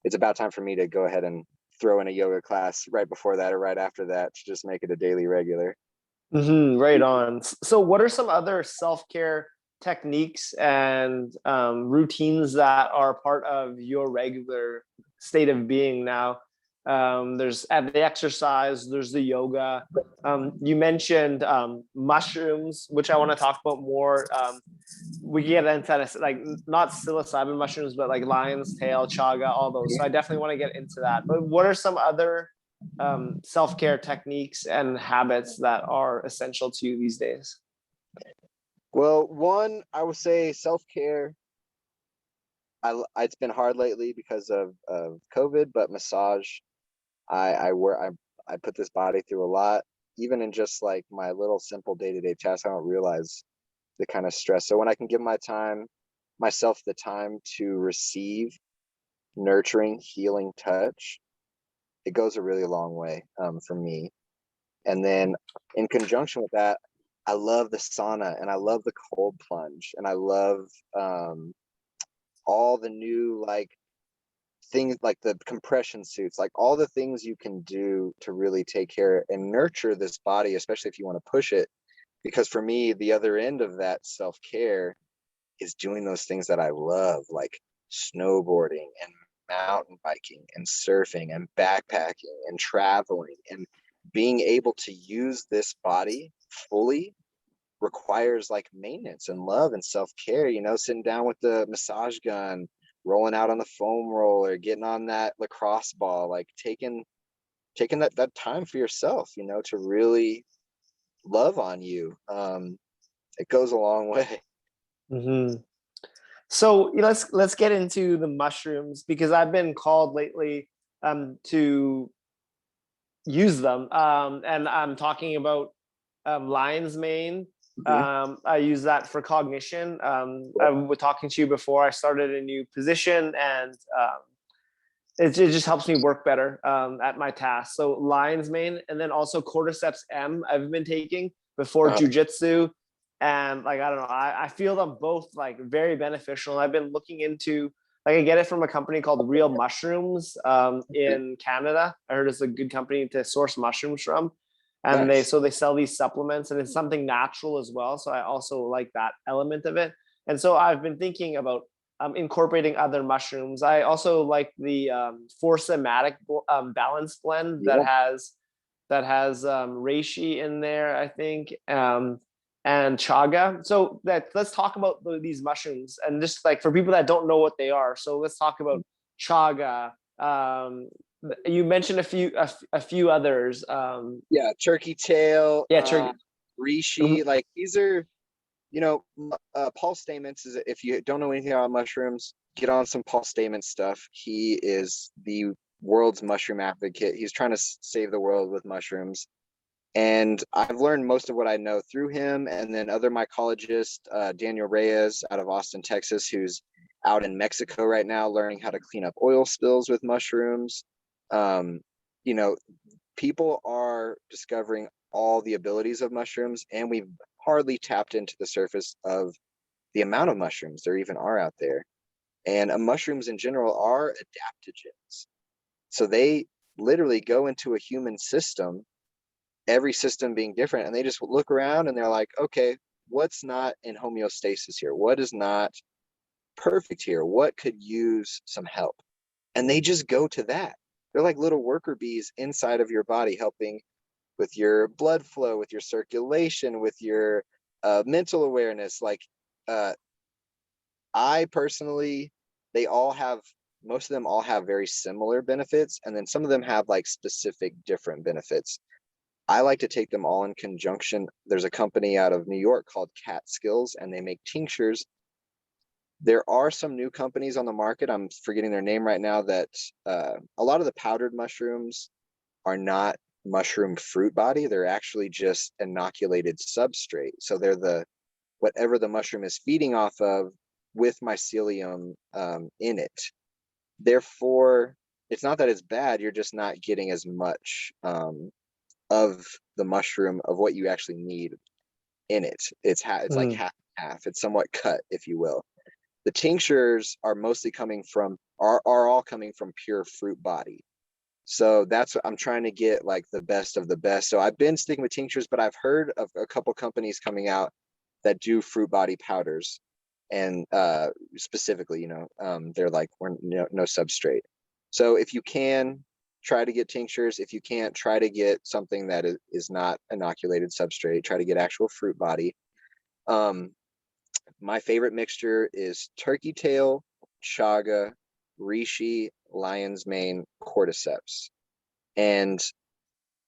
it's about time for me to go ahead and throw in a yoga class right before that or right after that to just make it a daily regular.
Mm-hmm. Right on. So what are some other self-care techniques and routines that are part of your regular state of being now? There's the exercise, there's the yoga. You mentioned mushrooms, which I want to talk about more. We can get into that, like, not psilocybin mushrooms, but like lion's tail, chaga, all those. So I definitely want to get into that. But what are some other self-care techniques and habits that are essential to you these days?
Well, one, I would say self-care. It's been hard lately because of COVID, but massage. I put this body through a lot, even in just like my little simple day-to-day tasks. I don't realize the kind of stress. So when I can give myself the time to receive nurturing, healing touch, it goes a really long way for me. And then in conjunction with that, I love the sauna, and I love the cold plunge, and I love all the new, like, things, like the compression suits, like all the things you can do to really take care and nurture this body, especially if you want to push it. Because for me, the other end of that self-care is doing those things that I love, like snowboarding and mountain biking and surfing and backpacking and traveling. And being able to use this body fully requires, like, maintenance and love and self-care, you know, sitting down with the massage gun, rolling out on the foam roller, getting on that lacrosse ball, like taking that time for yourself, you know, to really love on you. It goes a long way.
Mm-hmm. So let's get into the mushrooms, because I've been called lately to use them, and I'm talking about lion's mane, I use that for cognition. I was talking to you before I started a new position, and it just helps me work better at my task. So lion's mane, and then also cordyceps M I've been taking before jujitsu. And like, I don't know, I feel them both like very beneficial. I've been looking into, like, I get it from a company called Real Mushrooms in Canada. I heard it's a good company to source mushrooms from. And
Nice.
they sell these supplements, and it's something natural as well. So I also like that element of it. And so I've been thinking about incorporating other mushrooms. I also like the Force-O-Matic balance blend that has reishi in there, I think, and chaga. So let's talk about these mushrooms, and just like for people that don't know what they are. So let's talk about chaga. You mentioned a few others.
Yeah, turkey tail,
Yeah, turkey.
reishi, like these are, Paul Stamets is, if you don't know anything about mushrooms, get on some Paul Stamets stuff. He is the world's mushroom advocate. He's trying to save the world with mushrooms. And I've learned most of what I know through him. And then other mycologist, Daniel Reyes out of Austin, Texas, who's out in Mexico right now learning how to clean up oil spills with mushrooms. You know, people are discovering all the abilities of mushrooms, and we've hardly tapped into the surface of the amount of mushrooms there even are out there. And mushrooms in general are adaptogens. So they literally go into a human system, every system being different, and they just look around and they're like, okay, what's not in homeostasis here? What is not perfect here? What could use some help? And they just go to that. They're like little worker bees inside of your body, helping with your blood flow, with your circulation, with your mental awareness. Like, I personally, most of them all have very similar benefits, and then some of them have like specific different benefits. I like to take them all in conjunction. There's a company out of New York called Cat Skills, and they make tinctures. There are some new companies on the market, I'm forgetting their name right now, that a lot of the powdered mushrooms are not mushroom fruit body. They're actually just inoculated substrate. So they're whatever the mushroom is feeding off of with mycelium in it. Therefore, it's not that it's bad, you're just not getting as much of the mushroom of what you actually need in it. It's like half. It's somewhat cut, if you will. The tinctures are mostly are all coming from pure fruit body. So that's what I'm trying to get, like the best of the best. So I've been sticking with tinctures, but I've heard of a couple companies coming out that do fruit body powders, and specifically, they're like, we're no substrate. So if you can, try to get tinctures. If you can't, try to get something that is not inoculated substrate. Try to get actual fruit body. My favorite mixture is turkey tail, chaga, reishi, lion's mane, cordyceps. And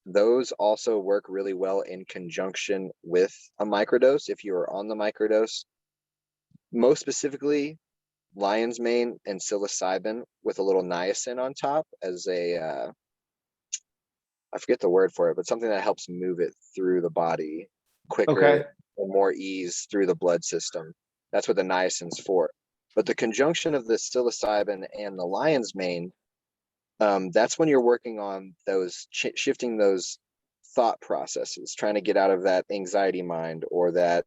those also work really well in conjunction with a microdose if you are on the microdose. Most specifically, lion's mane and psilocybin with a little niacin on top as I forget the word for it, but something that helps move it through the body quicker and more ease through the blood system. That's what the niacin's for. But the conjunction of the psilocybin and the lion's mane, that's when you're working on those shifting those thought processes, trying to get out of that anxiety mind or that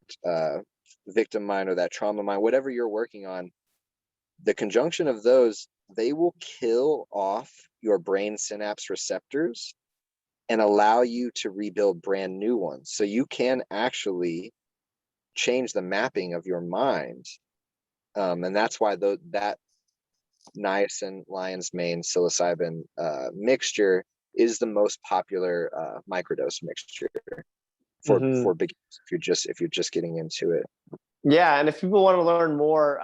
victim mind or that trauma mind, whatever you're working on. The conjunction of those, they will kill off your brain synapse receptors and allow you to rebuild brand new ones. So you can actually change the mapping of your mind. And that's why that niacin, lion's mane, psilocybin mixture is the most popular microdose mixture for beginners if you're just getting into it.
Yeah, and if people want to learn more,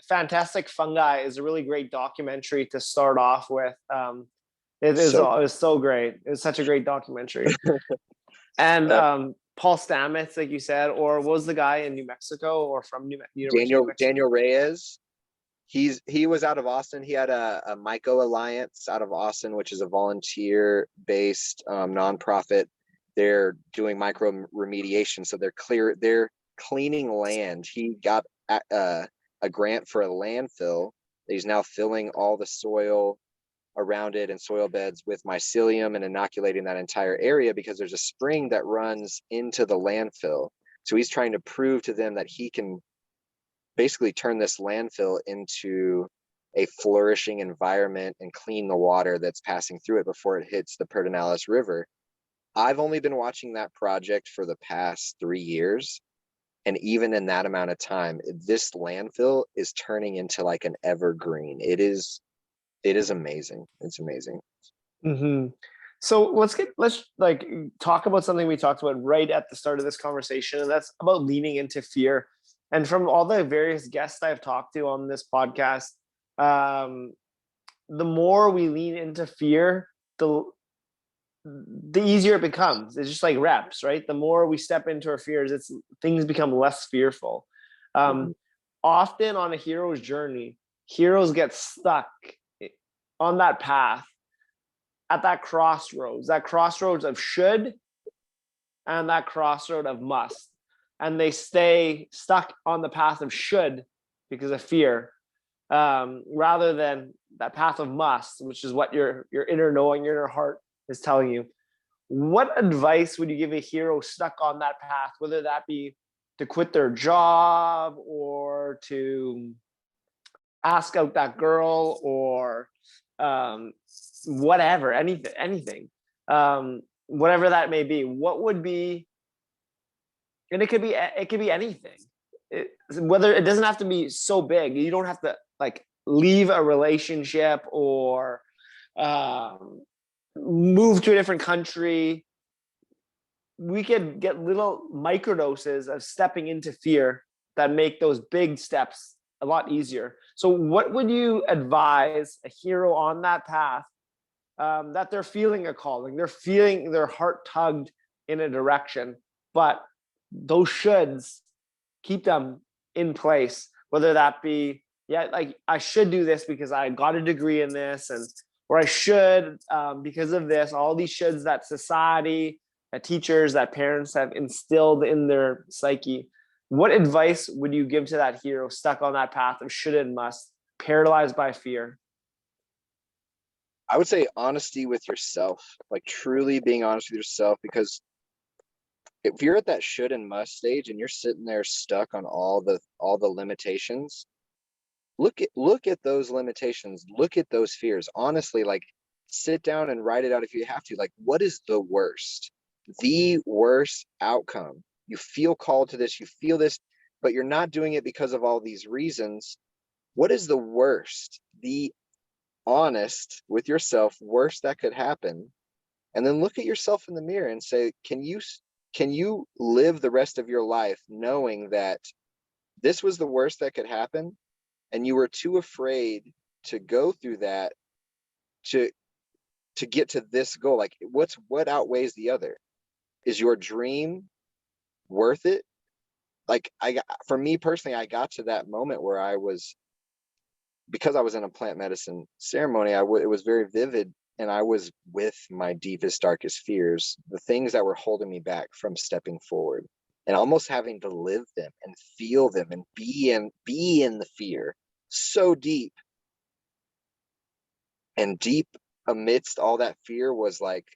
Fantastic Fungi is a really great documentary to start off with. It was so great. It was such a great documentary. And Paul Stamets, like you said, or what was the guy in New Mexico or from University of New Mexico?
Daniel Reyes. He was out of Austin. He had a Myco Alliance out of Austin, which is a volunteer-based nonprofit they're doing micro remediation, so they're cleaning land. He got a grant for a landfill. He's now filling all the soil around it and soil beds with mycelium and inoculating that entire area, because there's a spring that runs into the landfill. So he's trying to prove to them that he can basically turn this landfill into a flourishing environment and clean the water that's passing through it before it hits the Pedernales River. I've only been watching that project for the past 3 years. And even in that amount of time, this landfill is turning into like an evergreen. It is amazing. It's amazing.
Mm-hmm. So let's like talk about something we talked about right at the start of this conversation, and that's about leaning into fear. And from all the various guests I've talked to on this podcast, the more we lean into fear, the easier it becomes. It's just like reps, right? The more we step into our fears, things become less fearful.
Mhm.
Often on a hero's journey, heroes get stuck on that path at that crossroads of should and that crossroad of must. And they stay stuck on the path of should because of fear, rather than that path of must, which is what your inner knowing, your inner heart is telling you. What advice would you give a hero stuck on that path, whether that be to quit their job or to ask out that girl or whatever, anything, whatever that may be? What would be, and it could be anything. Whether it doesn't have to be so big, you don't have to like leave a relationship or move to a different country. We could get little microdoses of stepping into fear that make those big steps a lot easier. So what would you advise a hero on that path, that they're feeling a calling, they're feeling their heart tugged in a direction, but those shoulds keep them in place, whether that be, yeah, like I should do this because I got a degree in this, and or I should, because of this, all these shoulds that society, that teachers, that parents have instilled in their psyche. What advice would you give to that hero stuck on that path of should and must, paralyzed by fear?
I would say honesty with yourself, like truly being honest with yourself, because if you're at that should and must stage and you're sitting there stuck on all the limitations, look at those limitations, look at those fears. Honestly, like sit down and write it out if you have to. Like, what is the worst outcome? You feel called to this, you feel this, but you're not doing it because of all these reasons. What is the worst? The honest with yourself, worst that could happen. And then look at yourself in the mirror and say, can you live the rest of your life knowing that this was the worst that could happen, and you were too afraid to go through that to get to this goal? Like, what outweighs the other? Is your dream worth it? Like, for me personally, I got to that moment where I was, because I was in a plant medicine ceremony, it was very vivid, and I was with my deepest, darkest fears, the things that were holding me back from stepping forward, and almost having to live them and feel them and be in the fear so deep. And deep amidst all that fear was like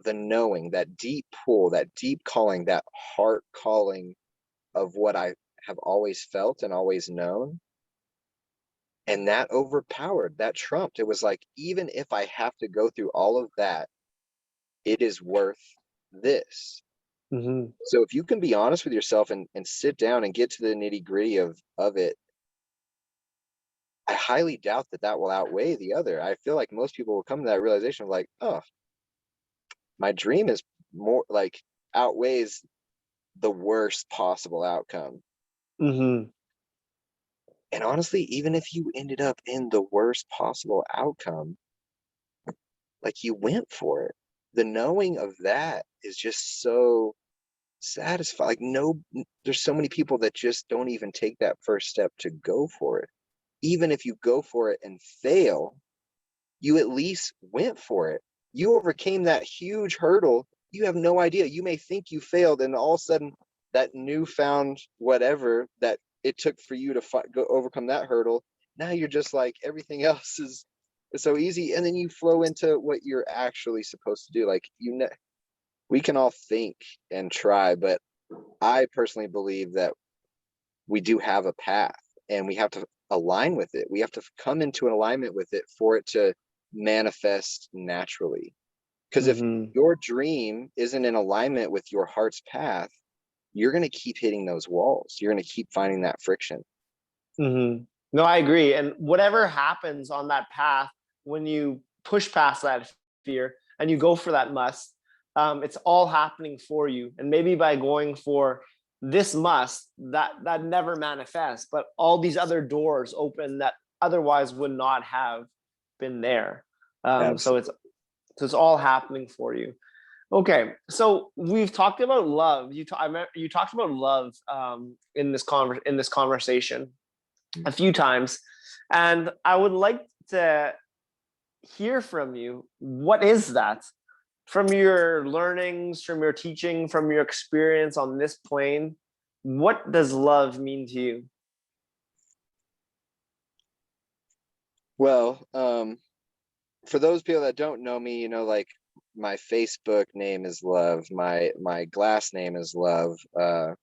the knowing, that deep pull, that deep calling, that heart calling of what I have always felt and always known. And that overpowered, that trumped. It was like, even if I have to go through all of that, it is worth this.
Mm-hmm.
So if you can be honest with yourself and sit down and get to the nitty gritty of it, I highly doubt that will outweigh the other. I feel like most people will come to that realization of like, oh, my dream is more like outweighs the worst possible outcome.
Mm-hmm.
And honestly, even if you ended up in the worst possible outcome, like you went for it. The knowing of that is just so satisfying. Like, no, there's so many people that just don't even take that first step to go for it. Even if you go for it and fail, you at least went for it. You overcame that huge hurdle. you have no idea. You may think you failed, and all of a sudden that newfound whatever that it took for you to go overcome that hurdle, now you're just like, everything else is so easy. And then you flow into what you're actually supposed to do. Like, we can all think and try, but I personally believe that we do have a path, and we have to align with it. We have to come into an alignment with it for it to manifest naturally. Because if your dream isn't in alignment with your heart's path, you're going to keep hitting those walls. You're going to keep finding that friction.
No, I agree. And whatever happens on that path, when you push past that fear and you go for that must, it's all happening for you. And maybe by going for this must, that never manifests, but all these other doors open that otherwise would not have been there. So it's all happening for you. Okay, so we've talked about love. You talked about love in this conversation a few times, and I would like to hear from you. What is that? From your learnings, from your teaching, from your experience on this plane, what does love mean to you?
Well, for those people that don't know me, like, my Facebook name is Love. My glass name is Love. A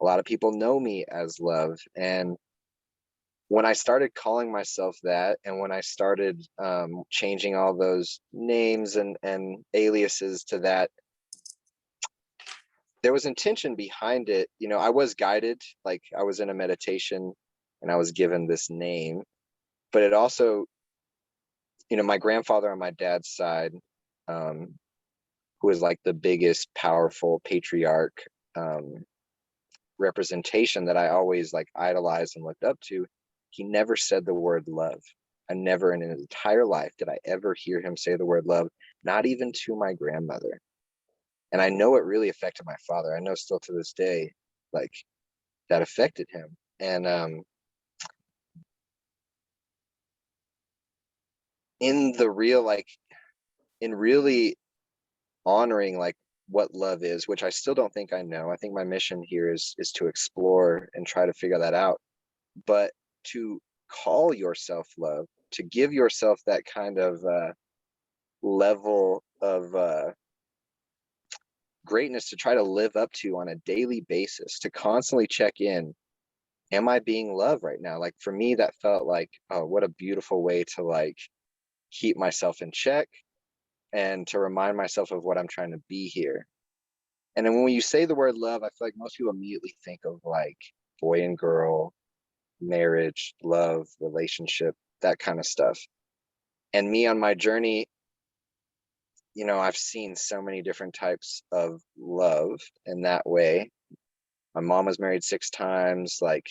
lot of people know me as Love. And when I started calling myself that, and when I started changing all those names and aliases to that, there was intention behind it. I was guided, like I was in a meditation and I was given this name, but it also, my grandfather on my dad's side, who is like the biggest, powerful patriarch representation that I always like idolized and looked up to, he never said the word love. I never in his entire life did I ever hear him say the word love, not even to my grandmother. And I know it really affected my father. I know still to this day, like, that affected him. And in the real, like, in really honoring like what love is, which I still don't think I know. I think my mission here is to explore and try to figure that out. But to call yourself love, to give yourself that kind of level of greatness to try to live up to on a daily basis, to constantly check in, am I being loved right now? Like, for me, that felt like, oh, what a beautiful way to like keep myself in check and to remind myself of what I'm trying to be here. And then when you say the word love, I feel like most people immediately think of like boy and girl, marriage, love, relationship, that kind of stuff. And me on my journey, I've seen so many different types of love in that way. My mom was married 6 times. Like,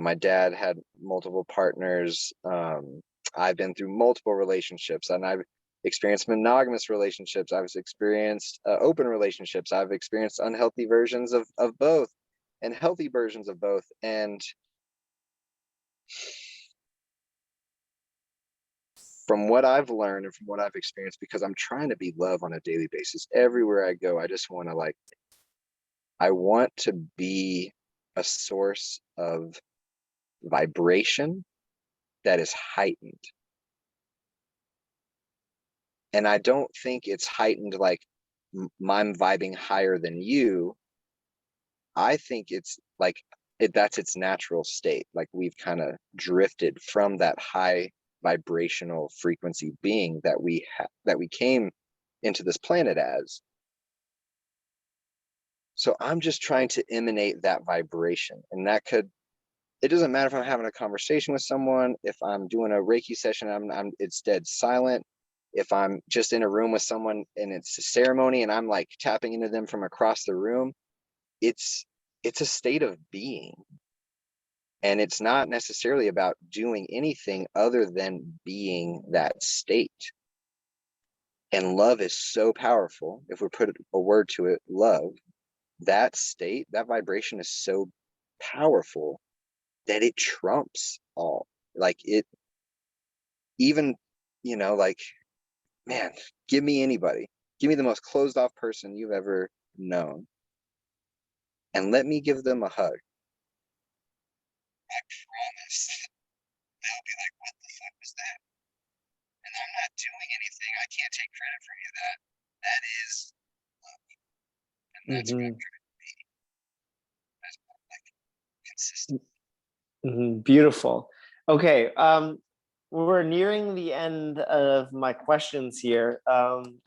my dad had multiple partners. I've been through multiple relationships, and I've experienced monogamous relationships. I've experienced open relationships. I've experienced unhealthy versions of both and healthy versions of both. And from what I've learned and from what I've experienced, because I'm trying to be love on a daily basis, everywhere I go, I just want to I want to be a source of vibration that is heightened. And I don't think it's heightened like I'm vibing higher than you. I think it's like that's its natural state. Like, we've kind of drifted from that high vibrational frequency being that we came into this planet as. So I'm just trying to emanate that vibration, and it doesn't matter if I'm having a conversation with someone, if I'm doing a Reiki session, it's dead silent. If I'm just in a room with someone and it's a ceremony and I'm like tapping into them from across the room, it's a state of being. And it's not necessarily about doing anything other than being that state. And love is so powerful. If we put a word to it, love, that state, that vibration is so powerful that it trumps all. Like, it even, like, man, give me anybody. Give me the most closed off person you've ever known, and let me give them a hug. I promise they'll be like, what the fuck was that? And I'm not doing anything. I can't take credit for any of that. That is love. And that's what I'm trying to be. That's like consistent.
Beautiful. Okay. We're nearing the end of my questions here.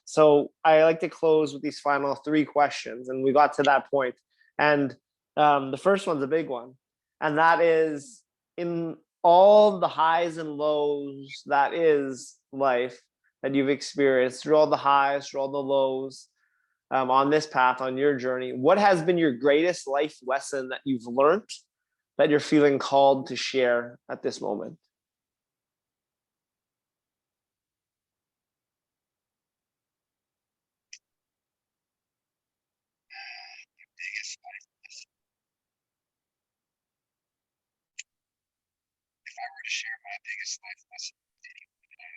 So I like to close with these final 3 questions, and we got to that point. And the first one's a big one, and that is, in all the highs and lows that is life that you've experienced, through all the highs, through all the lows, on this path, on your journey, what has been your greatest life lesson that you've learned that you're feeling called to share at this moment?
Biggest life lesson. If I were to share my biggest life lesson with anyone, I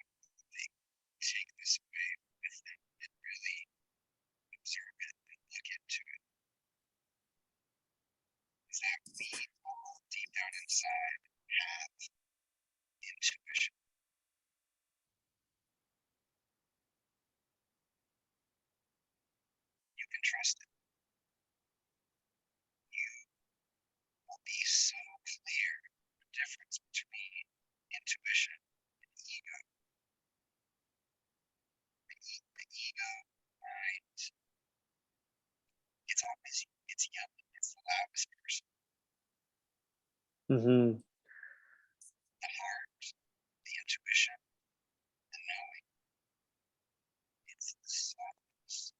think take this away with them and really observe it and look into it. Is that we all deep down inside have intuition. You can trust it. You will be so clear the difference between intuition and ego. The ego mind, it's always, it's yelling, it's the loudest person. The heart, the intuition, the knowing, it's the softness,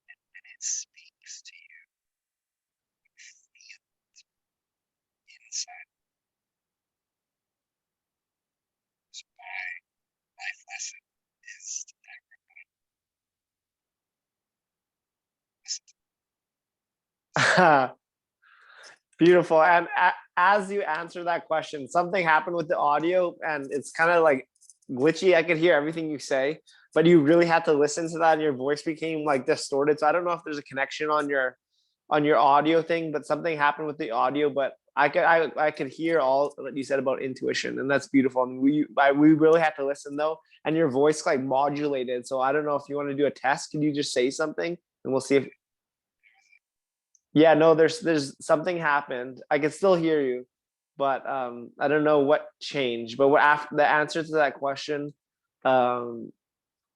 and it speaks to you. You feel it inside. So my life lesson is to everyone listen to
Beautiful. And as you answer that question, something happened with the audio, and it's kind of like glitchy. I could hear everything you say, but you really had to listen to that, and your voice became like distorted. So I don't know if there's a connection on your audio thing, but something happened with the audio. But I could hear all that you said about intuition, and that's beautiful. And we really had to listen though, and your voice like modulated. So I don't know if you want to do a test. Can you just say something, and we'll see if. Yeah, no, there's something happened. I can still hear you, but I don't know what changed. But after the answer to that question, um,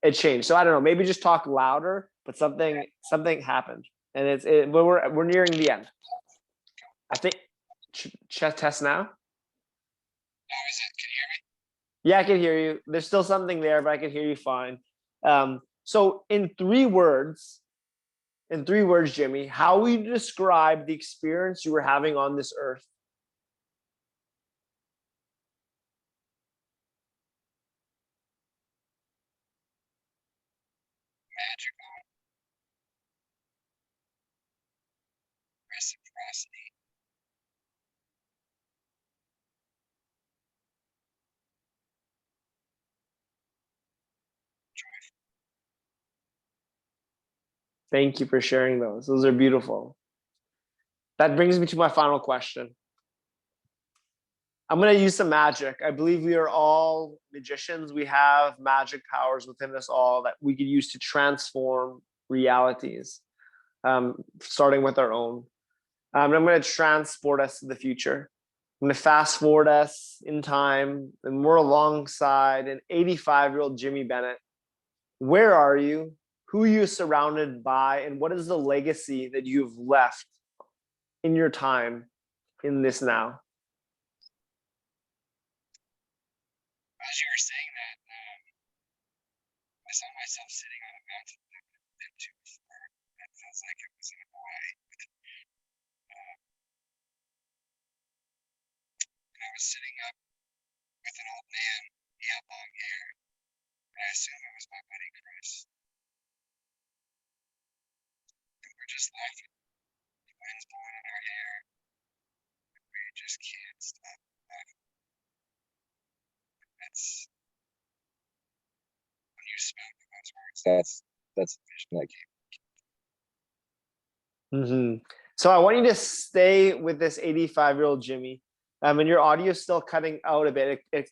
it changed. So I don't know. Maybe just talk louder. But something happened, and but we're nearing the end. I think. Test now.
Oh, is it? Can you hear me?
Yeah, I can hear you. There's still something there, but I can hear you fine. So in 3 words, Jimmy, how would you describe the experience you were having on this earth?
Magical, reciprocity, joyful.
Thank you for sharing those. Those are beautiful. That brings me to my final question. I'm going to use some magic. I believe we are all magicians. We have magic powers within us all that we could use to transform realities, starting with our own. And I'm going to transport us to the future. I'm going to fast forward us in time, and we're alongside an 85-year-old Jimmy Bennett. Where are you? Who are you surrounded by? And what is the legacy that you've left in your time in this now?
As you were saying that, I saw myself sitting on a mountain that I've been to before. It feels like it was in Hawaii. And I was sitting up with an old man. He had long hair, and I assume it was my buddy Chris. We were just laughing. The wind's blowing in our hair. We just can't stop laughing. It's when you That's the vision that
So I want you to stay with this 85-year-old Jimmy. And your audio is still cutting out a bit. It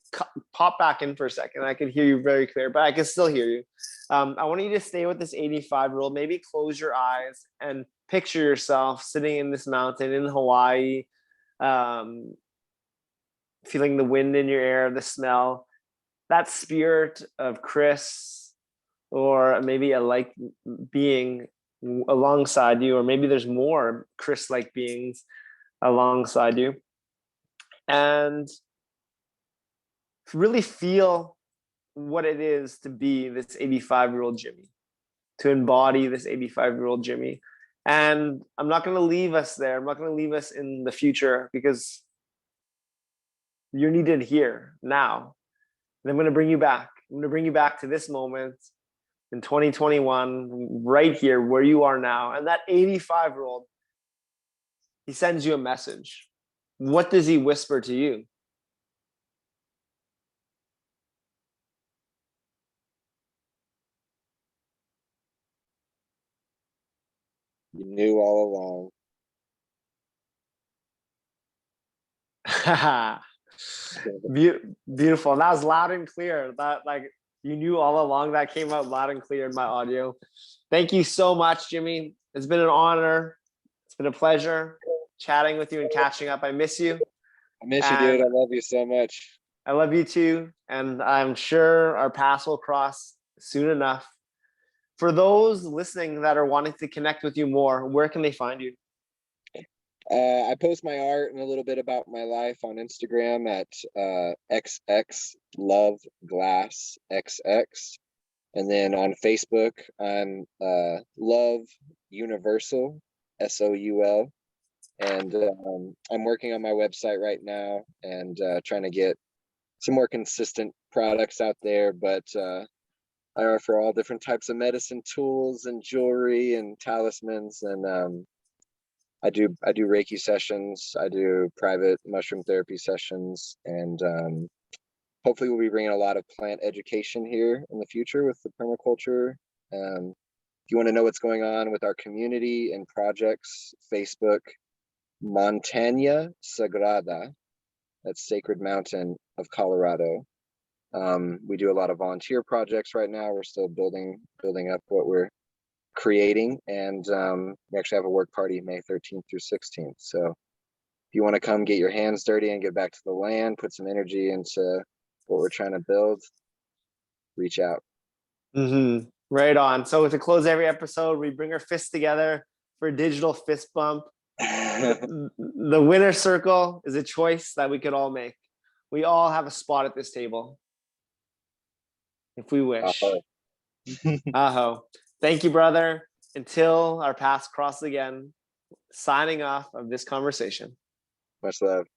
popped back in for a second. I could hear you very clear, but I can still hear you. I want you to stay with this 85-year-old. Maybe close your eyes and picture yourself sitting in this mountain in Hawaii, feeling the wind in your air, the smell, that spirit of Chris, or maybe a like being alongside you, or maybe there's more Chris-like beings alongside you. And really feel what it is to be this 85-year-old Jimmy, to embody this 85-year-old Jimmy. And I'm not going to leave us there. I'm not going to leave us in the future, because you're needed here now. And I'm going to bring you back. I'm going to bring you back to this moment in 2021, right here where you are now. And that 85-year-old, he sends you a message. What does he whisper to you?
you knew all
Beautiful. And that was loud and clear. That, like, you knew all along. That came out loud and clear in my audio. Thank you so much, Jimmy. It's been an honor. It's been a pleasure chatting with you and catching up. I miss you.
I miss you, dude. I love you so much.
I love you too. And I'm sure our paths will cross soon enough. For those listening that are wanting to connect with you more, where can they find you?
I post my art and a little bit about my life on Instagram at xxloveglassxx. And then on Facebook, I'm Love Universoul, SOUL. And I'm working on my website right now and trying to get some more consistent products out there. But I offer all different types of medicine tools and jewelry and talismans, and I do Reiki sessions. I do private mushroom therapy sessions, and hopefully we'll be bringing a lot of plant education here in the future with the permaculture. If you want to know what's going on with our community and projects, Facebook, Montaña Sagrada, that's Sacred Mountain of Colorado. We do a lot of volunteer projects right now. We're still building up what we're creating, and we actually have a work party May 13th through 16th. So if you want to come get your hands dirty and get back to the land, put some energy into what we're trying to build, reach out.
Right on. So to close every episode, we bring our fists together for a digital fist bump. The winner circle is a choice that we could all make. We all have a spot at this table, if we wish. Aho. Thank you, brother. Until our paths cross again, signing off of this conversation.
Much love.